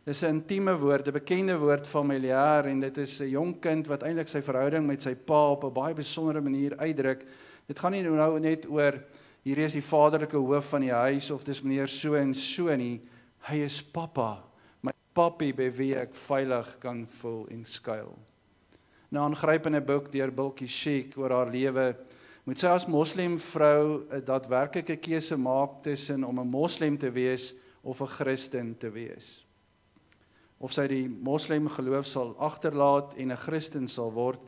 Dis 'n intieme woord, 'n bekende woord familiêr en dit is 'n jong kind wat eintlik sy verhouding met sy pa op 'n baie besondere manier uitdruk. Dit gaan nie nou net oor hier is die vaderlike hoof van die huis of dis meneer so en so nie. Hy is pappa, my papi by wie ek veilig kan voel en skuil. Nou 'n aangrypende boek deur Bilkie Sheik oor haar lewe. Moet sy as moslimvrou 'n daadwerklike keuse maak tussen om 'n moslim te wees of 'n Christen te wees. Of sy die moslim geloof sal agterlaat en 'n Christen sal word.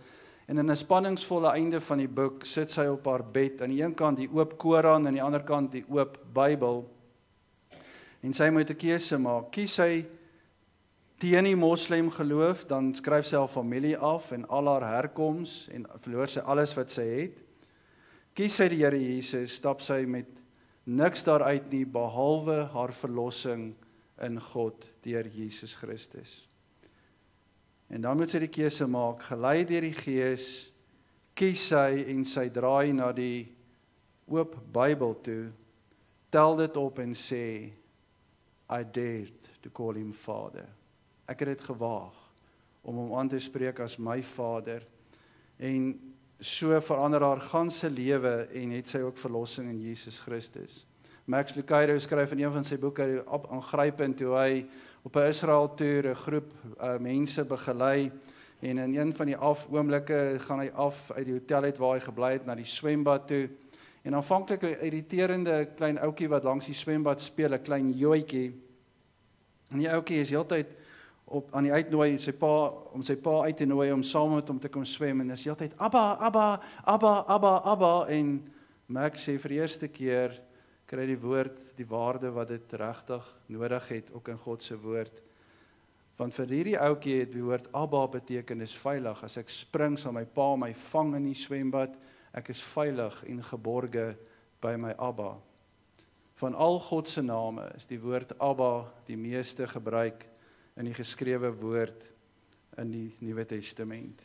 En in 'n spanningsvolle einde van die boek sit sy op haar bed, aan die een kant die oop Koran en aan die ander kant die oop Bybel. En sy moet 'n keuse maak. Kies sy teen die moslim geloof, dan skryf sy haar familie af en al haar herkoms en verloor sy alles wat sy het. Kies sy die Here Jesus, stap sy met niks daaruit nie behalwe haar verlossing in God deur Jesus Christus. En dan moet sy die keuse maak, gelei deur die Gees, kies sy en sy draai na die oop Bybel toe, tel dit op en sê, I dared to call him Father. Ek het dit gewaag om hom aan te spreek as my Vader, en so verander haar ganse lewe en het sy ook verlossing in Jesus Christus. Max Lucado skryf in een van sy boeke aangrypend toe hy op 'n Israel-toer 'n groep mense begelei en in een van die oomblikke gaan hy af uit die hotel uit waar hy gebly het na die swembad toe. En aanvanklik 'n irriterende klein ouetjie wat langs die swembad speel, 'n klein joetjie. En die ouetjie is heeltyd aan die uitnooi om sy pa uit te nooi om saam met hom te kom swem en is heeltyd Abba, Abba, Abba, Abba, Abba en Max sê vir die eerste keer kry die woord die waarde wat dit regtig nodig het ook in God se woord. Want vir hierdie ouetjie het die woord Abba beteken is veilig. As ek spring sal my pa my vang in die swembad. Ek is veilig en geborge by my Abba. Van al God se name is die woord Abba die meeste gebruik in die geskrewe woord in die Nuwe Testament.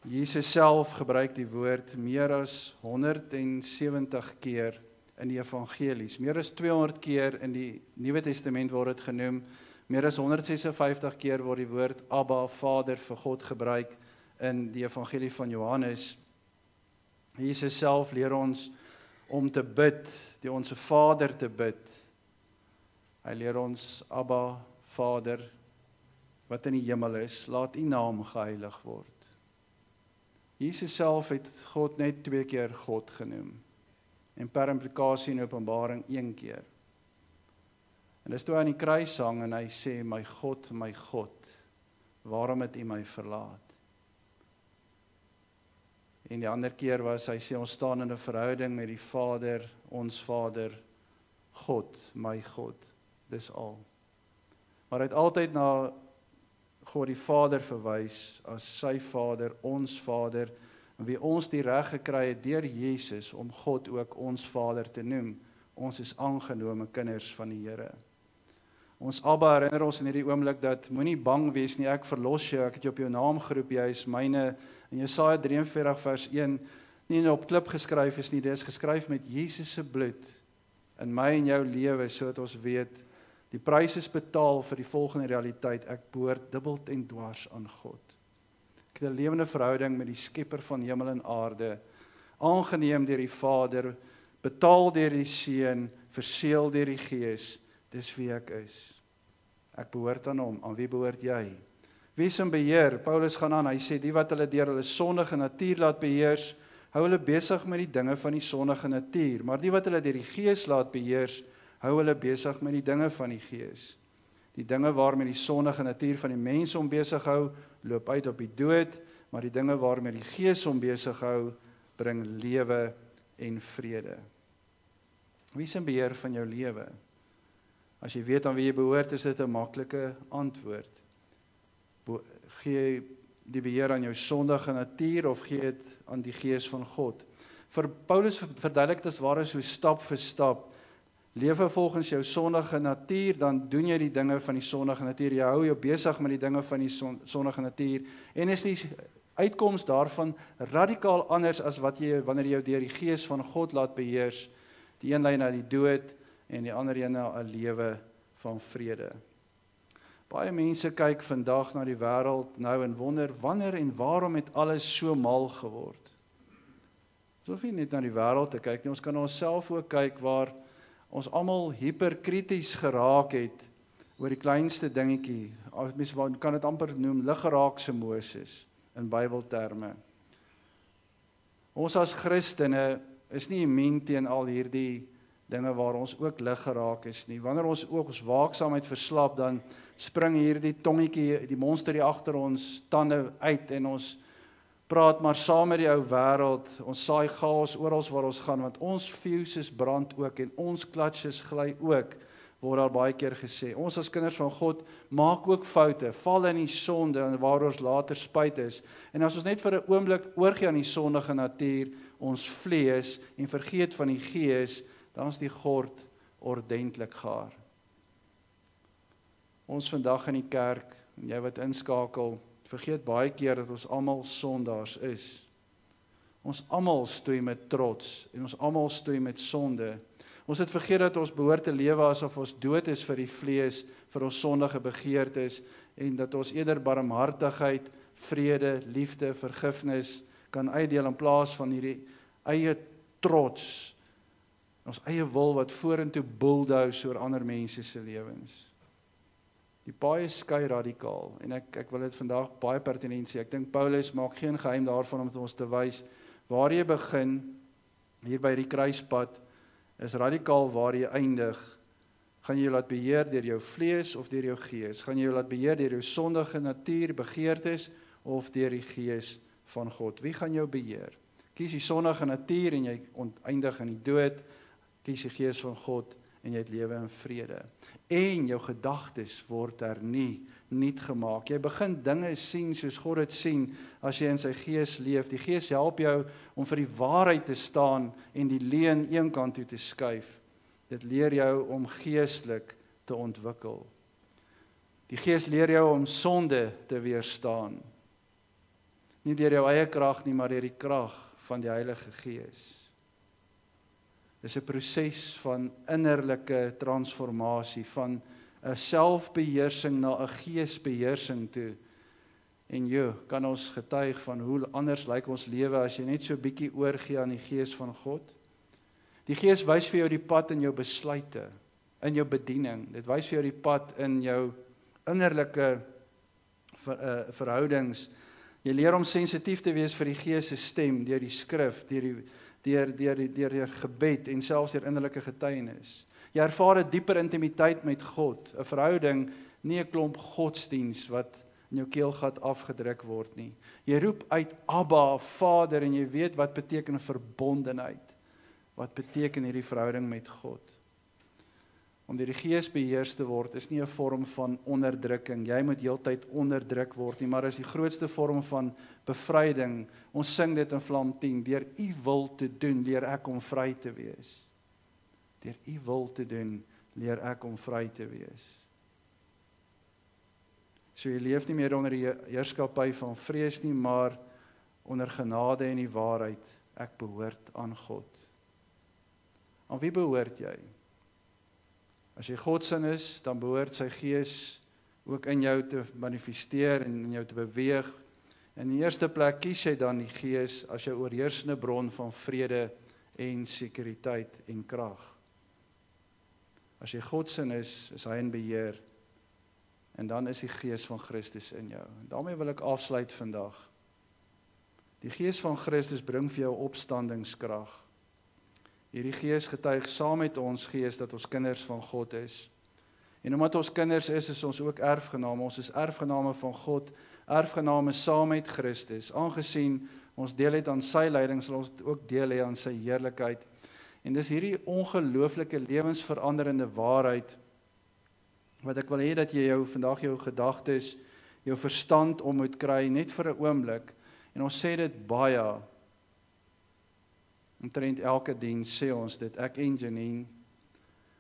Jesus self gebruik die woord meer as 170 keer in die evangelies. Meer as 200 keer in die Nuwe Testament word dit genoem. Meer as 156 keer word die woord Abba, Vader vir God gebruik in die evangelie van Johannes. Jesus self leer ons om te bid, die onsse Vader te bid. Hy leer ons Abba, Vader, wat in die hemel is, laat U naam geheilig word. Jesus self het God net 2 keer God genoem. En per implikasie in Openbaring 1 keer. En dis toe hy aan die kruis hang en hy sê, my God, waarom het U my verlaat? En die ander keer was, hy sê, ons staan in 'n verhouding met die Vader, ons Vader, God, my God, dis al. Maar hy het altyd na God die Vader verwys, as sy Vader, ons Vader, en wie ons die reg gekry het deur Jesus, om God ook ons Vader te noem. Ons is aangenome kinders van die Here. Ons Abba herinner ons in hierdie oomblik dat, moenie bang wees nie, ek verlos jou, ek het jou op jou naam geroep, jy is myne. In Jesaja 43 vers 1, nie op klip geskryf is nie, dit is geskryf met Jesus se bloed, in my en jou lewe, sodat ons weet, die prys is betaal vir die volgende realiteit, ek behoort dubbel en dwars aan God. Ek het 'n lewende verhouding met die skepper van hemel en aarde, aangeneem deur die Vader, betaal deur die Seun, verseël deur die Gees, dis wie ek is. Ek behoort aan hom, aan wie behoort jy? Wie is in beheer? Paulus gaan aan, hy sê, die wat hulle deur hulle sondige natuur laat beheers, hou hulle besig met die dinge van die sondige natuur, maar die wat hulle deur die Gees laat beheers, hou hulle besig met die dinge van die Gees. Die dinge waarmee die sondige natuur van die mens hom besig hou, loop uit op die dood, maar die dinge waarmee die Gees hom besig hou, bring lewe en vrede. Wie is in beheer van jou lewe? As jy weet aan wie jy behoort, is dit 'n maklike antwoord. Gee jy die beheer aan jou sondige natuur of gee dit aan die Gees van God? Vir Paulus verduidelik dit as ware so stap vir stap. Lewe volgens jou sondige natuur, dan doen jy die dinge van die sondige natuur. Jy hou jou besig met die dinge van die sondige natuur. En is die uitkoms daarvan radikaal anders as wat jy wanneer jy jou deur die Gees van God laat beheers. Die een lei na die dood en die ander een na 'n lewe van vrede. Baie mense kyk vandag na die wêreld nou en wonder wanneer en waarom het alles so mal geword. Ons hoef nie net na die wêreld te kyk nie, ons kan na onsself ook kyk waar ons almal hiperkrities geraak het oor die kleinste dingetjie. Mense kan dit amper noem liggeraakse Moses in Bybelterme. Ons as Christene is nie immuun teen al hierdie dinge waar ons ook lig geraak is nie. Wanneer ons ook ons waaksaamheid verslap, dan spring hierdie tongetjie, die monster hier agter ons tande uit en ons praat maar saam met die ou wêreld. Ons saai chaos oral waar ons gaan, want ons fuses brand ook en ons klatsjes gly ook, word daar baie keer gesê. Ons as kinders van God maak ook foute, val in die sonde en waar ons later spyt is. En as ons net vir 'n oomblik oorgie aan die sondige natuur, ons vlees en vergeet van die Gees, dan is die gord ordentlik gaar. Ons vandag in die kerk, en jy wat inskakel, vergeet baie keer dat ons almal sondaars is. Ons almal stoei met trots, en ons almal stoei met sonde. Ons het vergeet dat ons behoort te lewe asof ons dood is vir die vlees, vir ons sondige begeertes, en dat ons eerder barmhartigheid, vrede, liefde, vergifnis kan uitdeel in plaas van hierdie eie trots, ons eie wil wat vorentoe bulldoze oor ander mense se lewens. Die paai skei radikaal, en ek wil dit vandag baie pertinent sê. Ek dink Paulus maak geen geheim daarvan om ons te wys, waar jy begin, hier by die kruispad, is radikaal waar jy eindig. Gaan jy jou laat beheer deur jou vlees of deur jou gees? Gaan jy jou laat beheer deur jou sondige natuur, begeertes, of deur die gees van God? Wie gaan jou beheer? Kies die sondige natuur en jy eindig in die dood, kies die gees van God en jy het lewe in vrede. En jou gedagtes word nuut gemaak. Jy begin dinge sien soos God dit sien as jy in sy gees leef. Die gees help jou om vir die waarheid te staan en die leuen een kant toe te skuif. Dit leer jou om geestelik te ontwikkel. Die gees leer jou om sonde te weerstaan. Nie deur jou eie krag nie, maar deur die krag van die Heilige Gees. Dis 'n proses van innerlike transformasie, van 'n selfbeheersing na 'n geesbeheersing toe. En kan ons getuig van hoe anders lyk ons lewe as jy net so 'n bietjie oorgee aan die Gees van God? Die Gees wys vir jou die pad in jou besluite, in jou bediening. Dit wys vir jou die pad in jou innerlike verhoudings. Jy leer om sensitief te wees vir die Gees se stem deur die skrif, deur gebed en selfs deur innerlike getuienis. Jy ervaar 'n dieper intimiteit met God, 'n verhouding, nie 'n klomp godsdiens wat in jou keelgat afgedruk word nie. Jy roep uit Abba, Vader, en jy weet wat beteken verbondenheid. Wat beteken hierdie verhouding met God? Om deur die Gees beheers te word is nie 'n vorm van onderdrukking. Jy moet heeltyd onderdruk word nie, maar is die grootste vorm van bevryding. Ons sing dit in Vlam 10, deur U wil te doen, leer ek om vry te wees. Deur U wil te doen, leer ek om vry te wees. So jy leef nie meer onder die heerskappy van vrees nie, maar onder genade en die waarheid. Ek behoort aan God. Aan wie behoort jy? As jy God se is, dan behoort sy Gees ook in jou te manifesteer en in jou te beweeg. In die eerste plek kies jy dan die Gees as jou oorheersende bron van vrede en sekuriteit en krag. As jy God se is hy in beheer. En dan is die Gees van Christus in jou. En daarmee wil ek afsluit vandag. Die Gees van Christus bring vir jou opstandingskrag. Hierdie Gees getuig saam met ons gees dat ons kinders van God is. En omdat ons kinders is ons ook erfgename. Ons is erfgename van God, erfgename saam met Christus. Aangesien ons deel het aan sy leiding, sal ons ook deel hê aan sy heerlikheid. En dis hierdie ongelooflike lewensveranderende waarheid wat ek wil hê dat jy vandag jou gedagtes, jou verstand om moet kry net vir 'n oomblik. En ons sê dit baie. Omtrent elke diens sê ons dit, ek en Janine.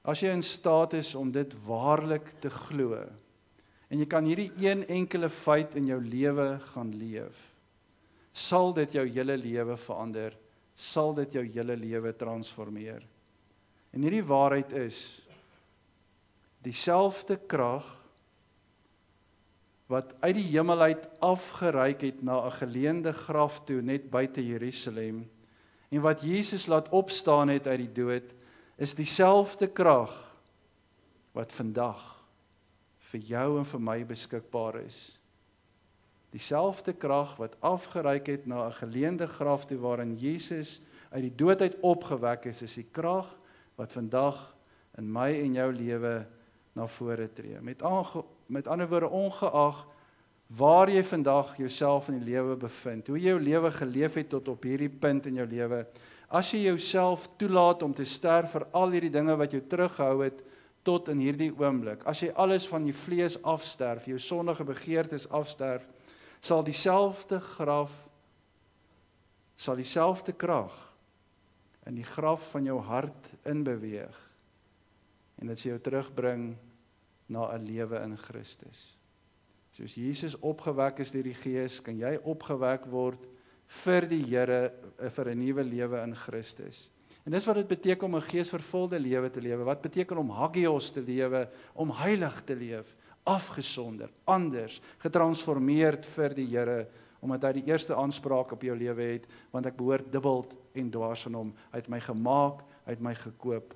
As jy in staat is om dit waarlik te glo, en jy kan hierdie een enkele feit in jou lewe gaan leef, sal dit jou hele lewe verander, sal dit jou hele lewe transformeer. En hierdie waarheid is, dieselfde krag wat uit die hemel uit afgereik het na 'n geleende graf toe net buite Jerusalem, en wat Jesus laat opstaan het uit die dood, is dieselfde krag wat vandag vir jou en vir my beskikbaar is. Dieselfde krag wat afgereik het na 'n geleende graf toe waarin Jesus uit die dood uit opgewek is die krag wat vandag in my en jou lewe na vore tree. Met ander woorde, ongeag waar jy vandag jouself in die lewe bevind, hoe jy jou lewe geleef het tot op hierdie punt in jou lewe, as jy jouself toelaat om te sterf vir al hierdie dinge wat jou teruggehou het tot in hierdie oomblik, as jy alles van die vlees afsterf, jou sondige begeertes afsterf, sal dieselfde krag in die graf van jou hart inbeweeg en dit jou terugbring na 'n lewe in Christus. Soos Jesus opgewek is deur die Gees, kan jy opgewek word vir die Here, vir 'n nuwe lewe in Christus. En dis wat dit beteken om 'n geesvervulde lewe te lewe. Wat beteken om hagios te lewe, om heilig te leef, afgesonder, anders, getransformeerd vir die Here, omdat hy die eerste aanspraak op jou lewe het, want ek behoort dubbel en dwars aan hom. Hy het my gemaak, hy het my gekoop.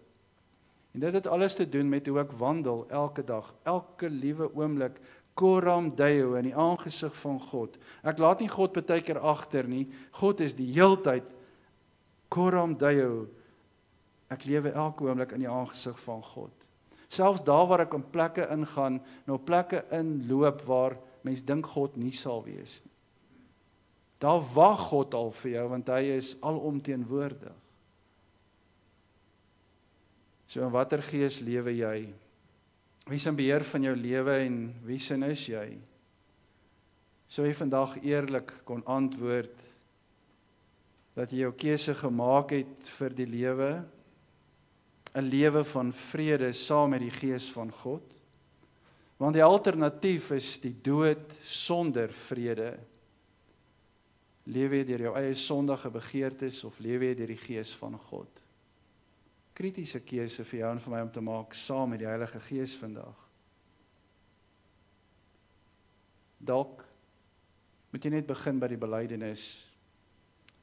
En dit het alles te doen met hoe ek wandel elke dag, elke liewe oomblik, coram deo, in die aangesig van God. Ek laat nie God baie keer agter nie, God is die heeltyd, coram deo, ek lewe elke oomblik in die aangesig van God. Selfs daar waar ek in plekke ingaan, nou plekke inloop waar mens dink God nie sal wees nie. Daar wag God al vir jou, want hy is alomteenwoordig. So in watter gees lewe jy? Wie is in beheer van jou lewe en wie sin is jy? Sou jy vandag eerlik kon antwoord dat jy jou keuse gemaak het vir die lewe, 'n lewe van vrede saam met die Gees van God? Want die alternatief is die dood sonder vrede. Lewe jy deur jou eie sondige begeertes of lewe jy deur die Gees van God? Kritiese keuse vir jou en vir my om te maak saam met die Heilige Gees vandag. Dalk moet jy net begin by die belydenis.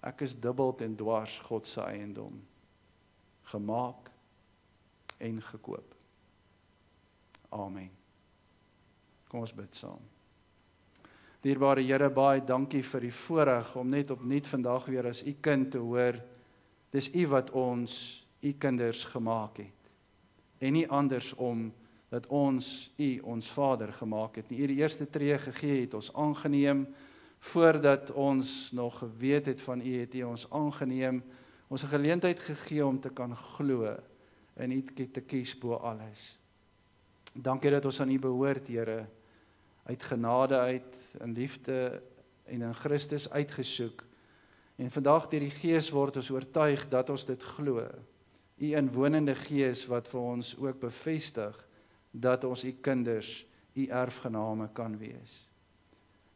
Ek is dubbel en dwars God se eiendom, gemaak en gekoop. Amen. Kom ons bid saam. Dierbare Here, baie dankie vir die voorreg om net opnuut vandag weer as u kind te hoor. Dis u wat ons, u kinders, gemaak het. En nie andersom dat ons u, ons Vader, gemaak het nie. U die eerste tree gegee het, ons aangeneem. Voordat ons nog geweet het van u, het u ons aangeneem, ons 'n geleentheid gegee om te kan glo en u te kies bo alles. Dankie dat ons aan u behoort, Here, uit genade uit, in liefde en in Christus uitgesoek. En vandag deur die Gees word ons oortuig dat ons dit glo. U inwonende Gees wat vir ons ook bevestig dat ons u kinders, u erfgename kan wees.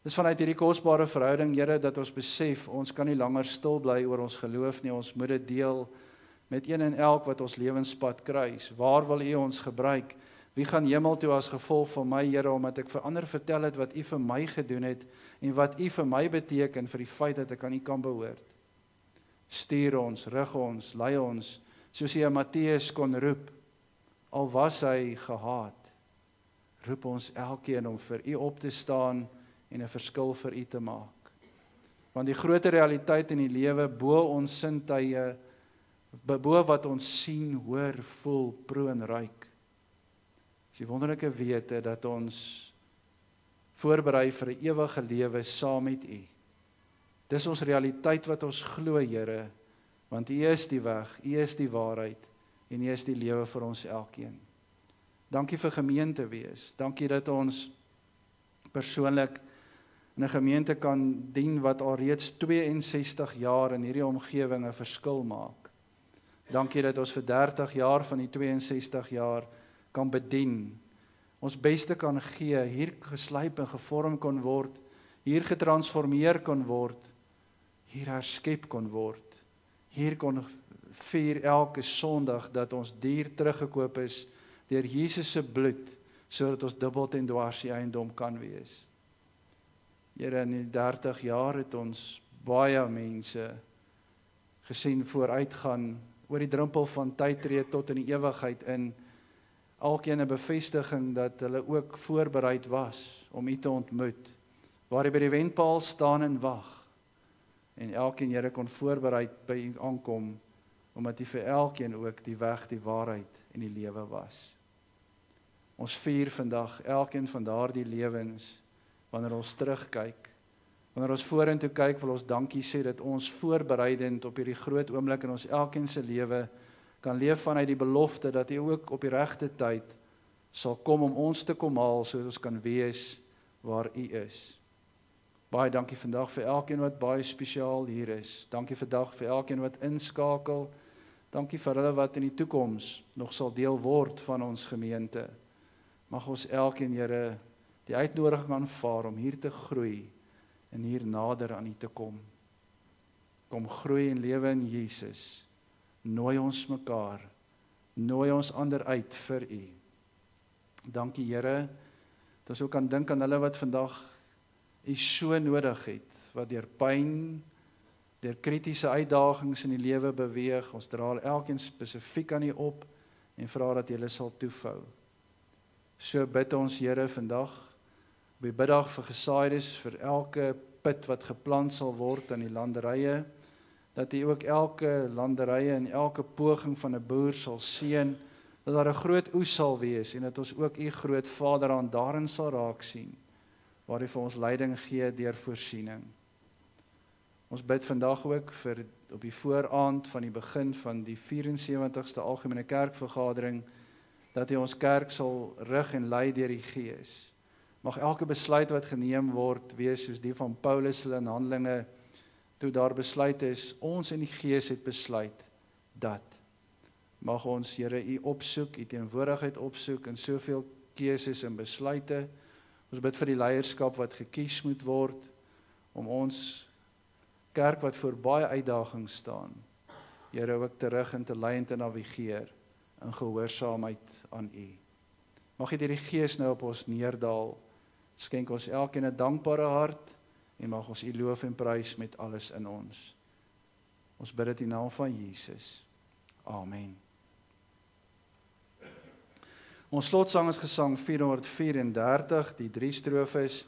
Dis vanuit hierdie kosbare verhouding, Here, dat ons besef, ons kan nie langer stil bly oor ons geloof nie, ons moet dit deel met een en elk wat ons lewenspad kruis. Waar wil u ons gebruik? Wie gaan hemel toe as gevolg van my, Here, omdat ek vir ander vertel het wat u vir my gedoen het en wat u vir my beteken vir die feit dat ek aan u kan behoort. Stuur ons, rig ons, lei ons, soos hy Matteus kon roep, al was hy gehaat. Roep ons elkeen om vir u op te staan en 'n verskil vir u te maak. Want die groot realiteit in die lewe bo ons sintuie, bo wat ons sien, hoor, voel, proe en ruik, is die wonderlike wete dat ons voorberei vir 'n ewige lewe saam met u. Dis ons realiteit wat ons glo, Here, want u is die weg, u is die waarheid en u is die lewe vir ons elkeen. Dankie vir gemeente wees. Dankie dat ons persoonlik in 'n gemeente kan dien wat al reeds 62 jaar in hierdie omgewing 'n verskil maak. Dankie dat ons vir 30 jaar van die 62 jaar kan bedien, ons beste kan gee, hier geslyp en gevorm kon word, hier getransformeer kon word, hier herskep kon word, hier kon vier elke Sondag dat ons dier teruggekoop is deur Jesus se bloed, sodat ons dubbel en dwars die eiendom kan wees. Here, in die 30 jaar het ons baie mense gesien vooruitgaan, oor die drempel van tyd tree tot in die ewigheid in, elkeen 'n bevestiging dat hulle ook voorbereid was om u te ontmoet, waar hy by die wenpaal staan en wag, en elkeen, Here, kon voorbereid by u aankom, omdat u vir elkeen ook die weg, die waarheid en die lewe was. Ons vier vandag elkeen van daardie lewens, wanneer ons terugkyk, wanneer ons vorentoe kyk, wil ons dankie sê dat ons voorbereidend op hierdie groot oomblik in ons elkeen se lewe kan leef vanuit die belofte dat u ook op die regte tyd sal kom om ons te kom haal, sodat ons kan wees waar u is. Baie dankie vandag vir elkeen wat baie spesiaal hier is. Dankie vandag vir elkeen wat inskakel. Dankie vir hulle wat in die toekoms nog sal deel word van ons gemeente. Mag ons elkeen, Here, die uitnodiging aanvaar om hier te groei en hier nader aan U te kom. Kom groei en lewe in Jesus. Nooi ons mekaar, nooi ons ander uit vir U. Dankie, Here, dat ons ook kan dink aan hulle wat vandag U so nodig het, wat deur pyn, deur kritiese uitdagings in die lewe beweeg. Ons dra elkeen spesifiek aan U op en vra dat U hulle sal toevou. So bid ons, Here, vandag op die biddag vir gesaaides, vir elke put wat geplant sal word aan die landerye, dat U ook elke landerye en elke poging van 'n boer sal seën, dat daar 'n groot oes sal wees en dat ons ook U groot Vader aan daarin sal raak sien, waar U vir ons leiding gee deur voorsiening. Ons bid vandag ook vir op die vooraand van die begin van die 74ste Algemene Kerkvergadering, dat U ons kerk sal rig en lei deur die Gees. Mag elke besluit wat geneem word wees soos die van Paulus in Handelinge, toe daar besluit is, ons in die Gees het besluit dat. Mag ons, Here, U opsoek, U teenwoordigheid opsoek in soveel keuses en besluite. Ons bid vir die leierskap wat gekies moet word, om ons kerk wat voor baie uitdagings staan, Here, ook te rig en te lei en te navigeer in gehoorsaamheid aan U. Mag U deur die Gees nou op ons neerdal, skenk ons elkeen 'n dankbare hart, en mag ons U loof en prys met alles in ons. Ons bid dit in die naam van Jesus. Amen. Ons slotsang is gesang 434, die 3 strofes,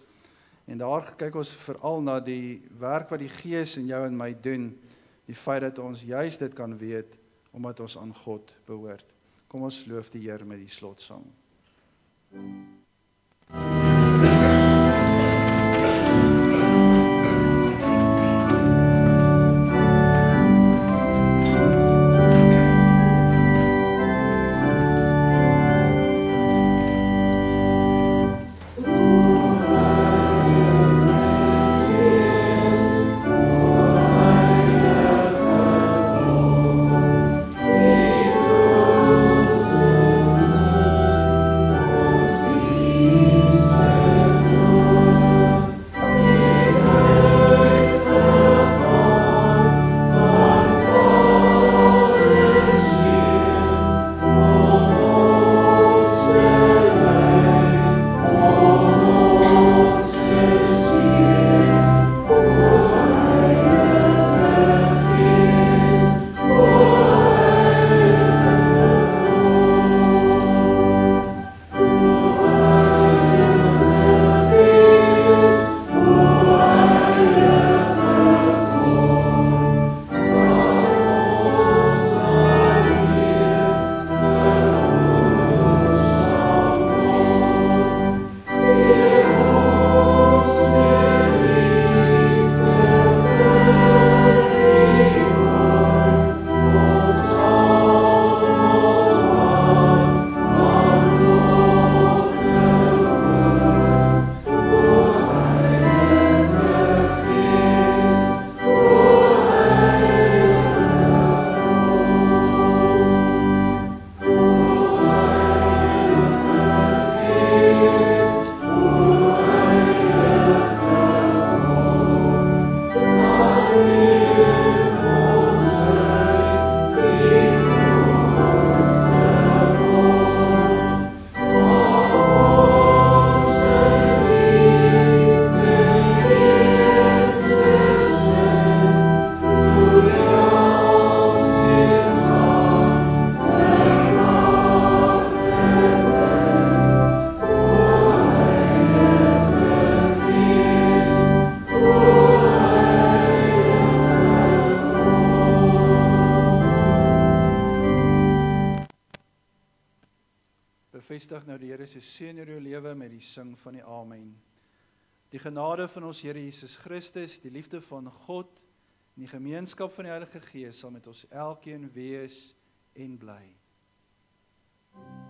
en daar kyk ons veral na die werk wat die Gees in jou en my doen, die feit dat ons juis dit kan weet, omdat ons aan God behoort. Kom ons loof die Here met die slotsang. Bevestig nou die Here se seën in jou lewe met die sing van die Amen. Die genade van ons Here Jesus Christus, die liefde van God en die gemeenskap van die Heilige Gees sal met ons elkeen wees en bly. Amen.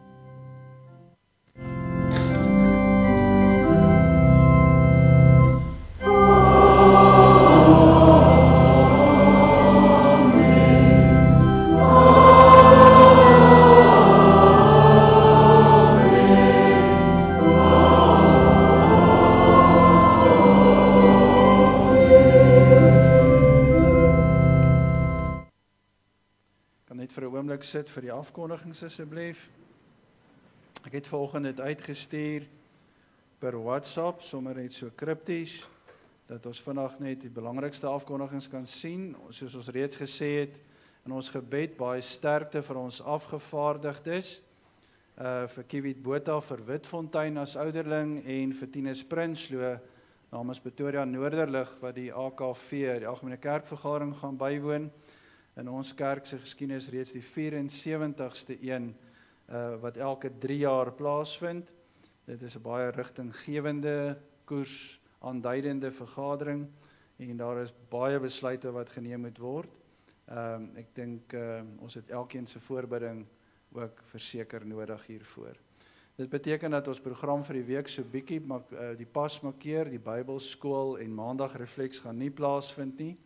net vir 'n oomblik sit vir die afkondigings asseblief. Ek het vanoggend dit uitgestuur per WhatsApp, sommer net so kripties, dat ons vandag net die belangrikste afkondigings kan sien. Soos ons reeds gesê het, in ons gebed baie sterkte vir ons afgevaardigdes, vir Kiewit Botha vir Witfontein as ouderling en vir Tinus Prinsloo namens Pretoria Noorderlig wat die AKV, die Algemene Kerkvergadering gaan bywoon. In ons kerk se geskiedenis reeds die 74ste een wat elke 3 jaar plaasvind. Dit is 'n baie rigtinggewende, koers aanduidende vergadering en daar is baie besluite wat geneem moet word. Ek dink ons het elkeen se voorbereiding ook verseker nodig hiervoor. Dit beteken dat ons program vir die week so bietjie die pas markeer, die Bybelskool en Maandag Refleks gaan nie plaasvind nie.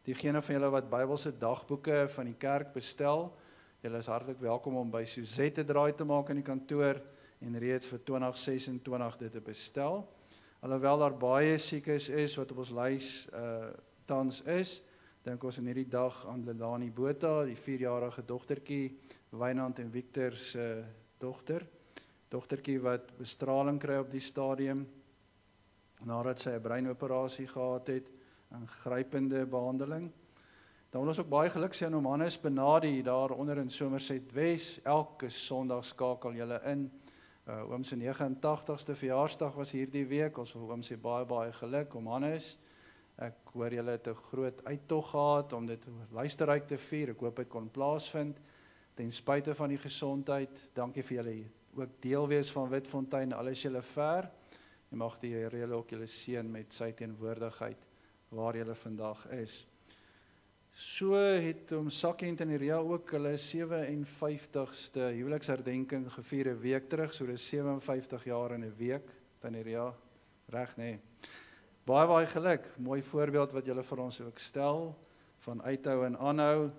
Diegene van julle wat Bybelse dagboeke van die kerk bestel, julle is hartlik welkom om by Suzette draai te maak in die kantoor en reeds vir 2026 dit te bestel. Alhoewel daar baie siekes is wat op ons lys tans is, dink ons in hierdie dag aan Lelani Botha, die 4-jarige dogtertjie, Wynand en Victor se dogtertjie wat bestraling kry op die stadium, nadat sy 'n breinoperasie gehad het, 'n grypende behandeling. Dan wil ons ook baie geluk sê aan oom Hannes Benadi, daar onder in Somerset Wes, elke Sondag skakel julle in. Oom se 89ste verjaarsdag was hierdie week, ons wil oom sê baie geluk, oom Hannes. Ek hoor julle het 'n groot uittog gehad om dit luisterryk te vier, ek hoop dit kon plaasvind, ten spyte van die gesondheid. Dankie vir julle ook deel wees van Witfontein, alles julle ver, en mag die Here julle ook julle seën met sy teenwoordigheid, waar julle vandag is. So het Sakkie en Taneria ook hulle 57ste huweliksherdenking gevier 'n week terug, so dis 57 jaar in 'n week, Taneria, reg nee. Baie geluk, mooi voorbeeld wat julle vir ons ook stel, van uithou en aanhou,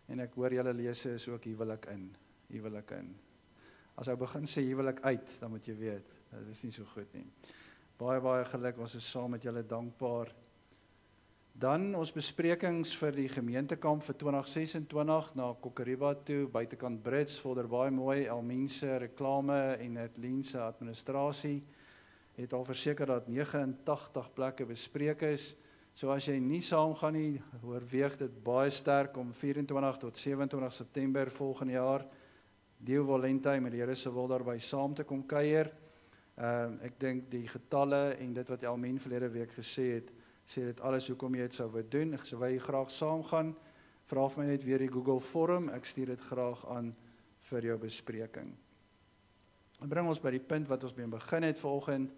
en ek hoor julle lese is ook huwelik in. As jy begin sê huwelik uit, dan moet jy weet, dit is nie so goed nie. Baie geluk, ons is saam met julle dankbaar. Dan ons besprekings vir die gemeentekamp vir 2026 na Kokkeriba toe, buitekant Brits, vorder baie mooi, Elmiense reklame en Edliense administrasie, het al verseker dat 89 plekke bespreek is, so as jy nie saam gaan nie, oorweeg dit baie sterk om 24 tot 27 September volgende jaar, Deo Volente met die Here se wil daarby saam te kom kuier. Ek dink die getalle en dit wat Elmien verlede week gesê het, sê dit alles hoekom jy dit sou wil doen. Sou jy graag saam gaan, vra vir my net weer die Google vorm, ek stuur dit graag aan vir jou bespreking. Dit bring ons by die punt wat ons mee begin het vanoggend,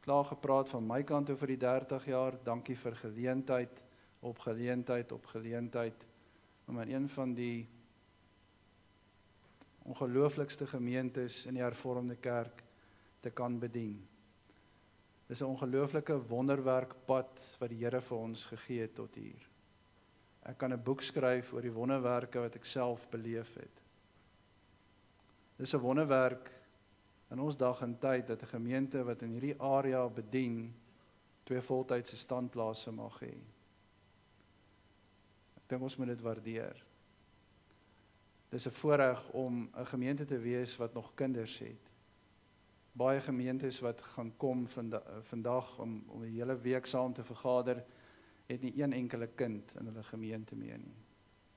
klaar gepraat van my kant oor die 30 jaar, dankie vir geleentheid, op geleentheid, om in een van die ongelooflikste gemeentes in die hervormde kerk te kan bedien. Dis 'n ongelooflike wonderwerkpad wat die Here vir ons gegee het tot hier. Ek kan 'n boek skryf oor die wonderwerke wat ek self beleef het. Dis 'n wonderwerk in ons dag en tyd dat 'n gemeente wat in hierdie area bedien 2 voltydse standplase mag hê. Ek dink ons moet dit waardeer. Dis 'n voorreg om 'n gemeente te wees wat nog kinders het. Baie gemeentes wat gaan kom vandag om die hele week saam te vergader, het nie een enkele kind in hulle gemeente mee nie.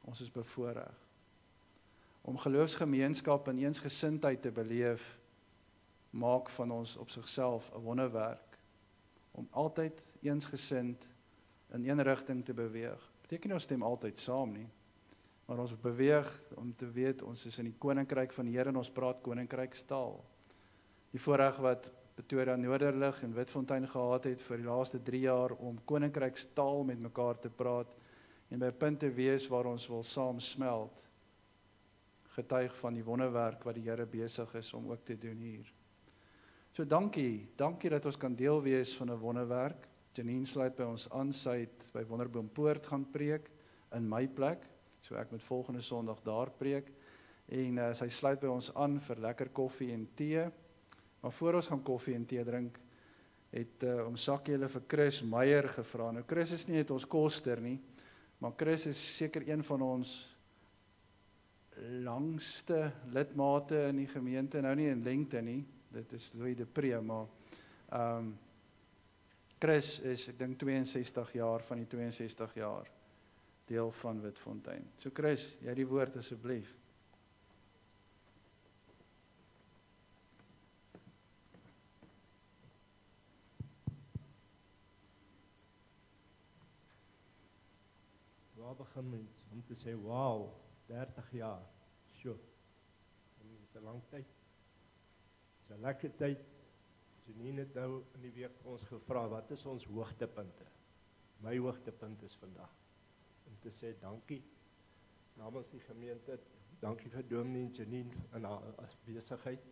Ons is bevoorreg. Om geloofsgemeenskap en eensgesindheid te beleef, maak van ons op sigself 'n wonderwerk. Om altyd eensgesind in een rigting te beweeg. Beteken nie ons stem altyd saam nie, maar ons beweeg om te weet ons is in die koninkryk van die Here en ons praat koninkrykstaal. Die voorreg wat Pretoria Noorderlig en Witfontein gehad het vir die laaste 3 jaar om koninkrykstaal met mekaar te praat en by 'n punt te wees waar ons wil saam smelt, getuig van die wonderwerk wat die Here besig is om ook te doen hier. So dankie dat ons kan deel wees van 'n wonderwerk. Janine sluit by ons aan, sy het by Wonderboompoort gaan preek in my plek, so ek moet volgende Sondag daar preek, en sy sluit by ons aan vir lekker koffie en tee. Maar voor ons gaan koffie en tee drink, het Sakkie hulle vir Chris Meyer gevra. Nou Chris is nie net ons koster nie, maar Chris is seker een van ons langste lidmate in die gemeente, nou nie in lengte nie, dit is Louis de Pre, maar Chris is, ek dink 62 jaar van die 62 jaar deel van Witfontein. So Chris, jy die woord asseblief. Waar begin mens om te sê, wauw, 30 jaar, sjoe, dit is 'n lang tyd, dit is 'n lekker tyd. Janine het nou in die week vir ons gevra, wat is ons hoogtepunte? My hoogtepunt is vandag, om te sê dankie, namens die gemeente, dankie vir Dominee Janine in haar besigheid,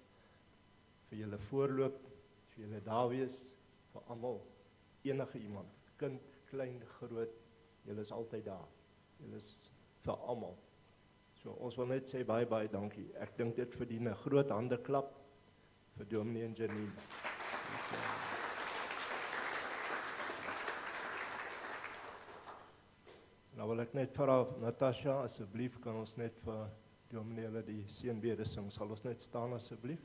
vir julle voorloop, vir julle daar wees, vir almal, enige iemand, kind, klein, groot, julle is altyd daar. Julle is vir almal. So ons wil net sê baie baie dankie. Ek dink dit verdien 'n groot handeklap vir Dominee en Janine. Nou wil ek net vra Natasha, asseblief kan ons net vir Dominee hulle die seënbede sing. Sal ons net staan asseblief?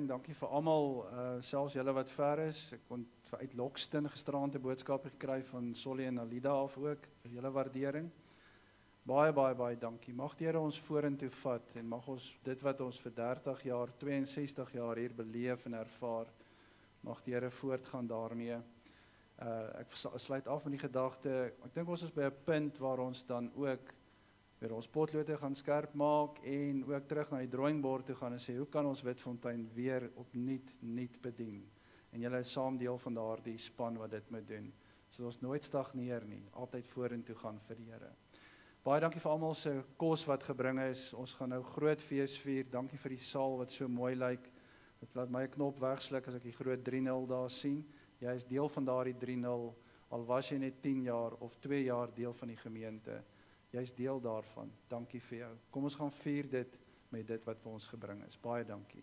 Dankie vir almal, selfs julle wat ver is. Ek kon uit Lockston gisteraand 'n boodskap gekry van Solly en Alida af ook, vir julle waardering. Baie, baie, baie dankie. Mag die Here ons vorentoe vat en mag ons dit wat ons vir 30 jaar, 62 jaar hier beleef en ervaar, mag die Here voortgaan daarmee. Ek sluit af met die gedagte, ek dink ons is by 'n punt waar ons dan ook weer ons potloode gaan skerp maak en ook terug na die drawing board toe gaan en sê, hoe kan ons Witfontein weer opnuut bedien? En julle is saam deel van daardie span wat dit moet doen. So ons nooit stagneer nie, altyd vorentoe gaan vir die Here. Baie dankie vir almal se kos wat gebring is. Ons gaan nou groot fees vier. Dankie vir die saal wat so mooi lyk. Dit laat my 'n knop wegsluk as ek die groot 3-0 daar sien. Jy is deel van daardie 3-0, al was jy net 10 jaar of 2 jaar deel van die gemeente. Jy is deel daarvan. Dankie vir jou. Kom ons gaan vier dit met dit wat vir ons gebring is. Baie dankie.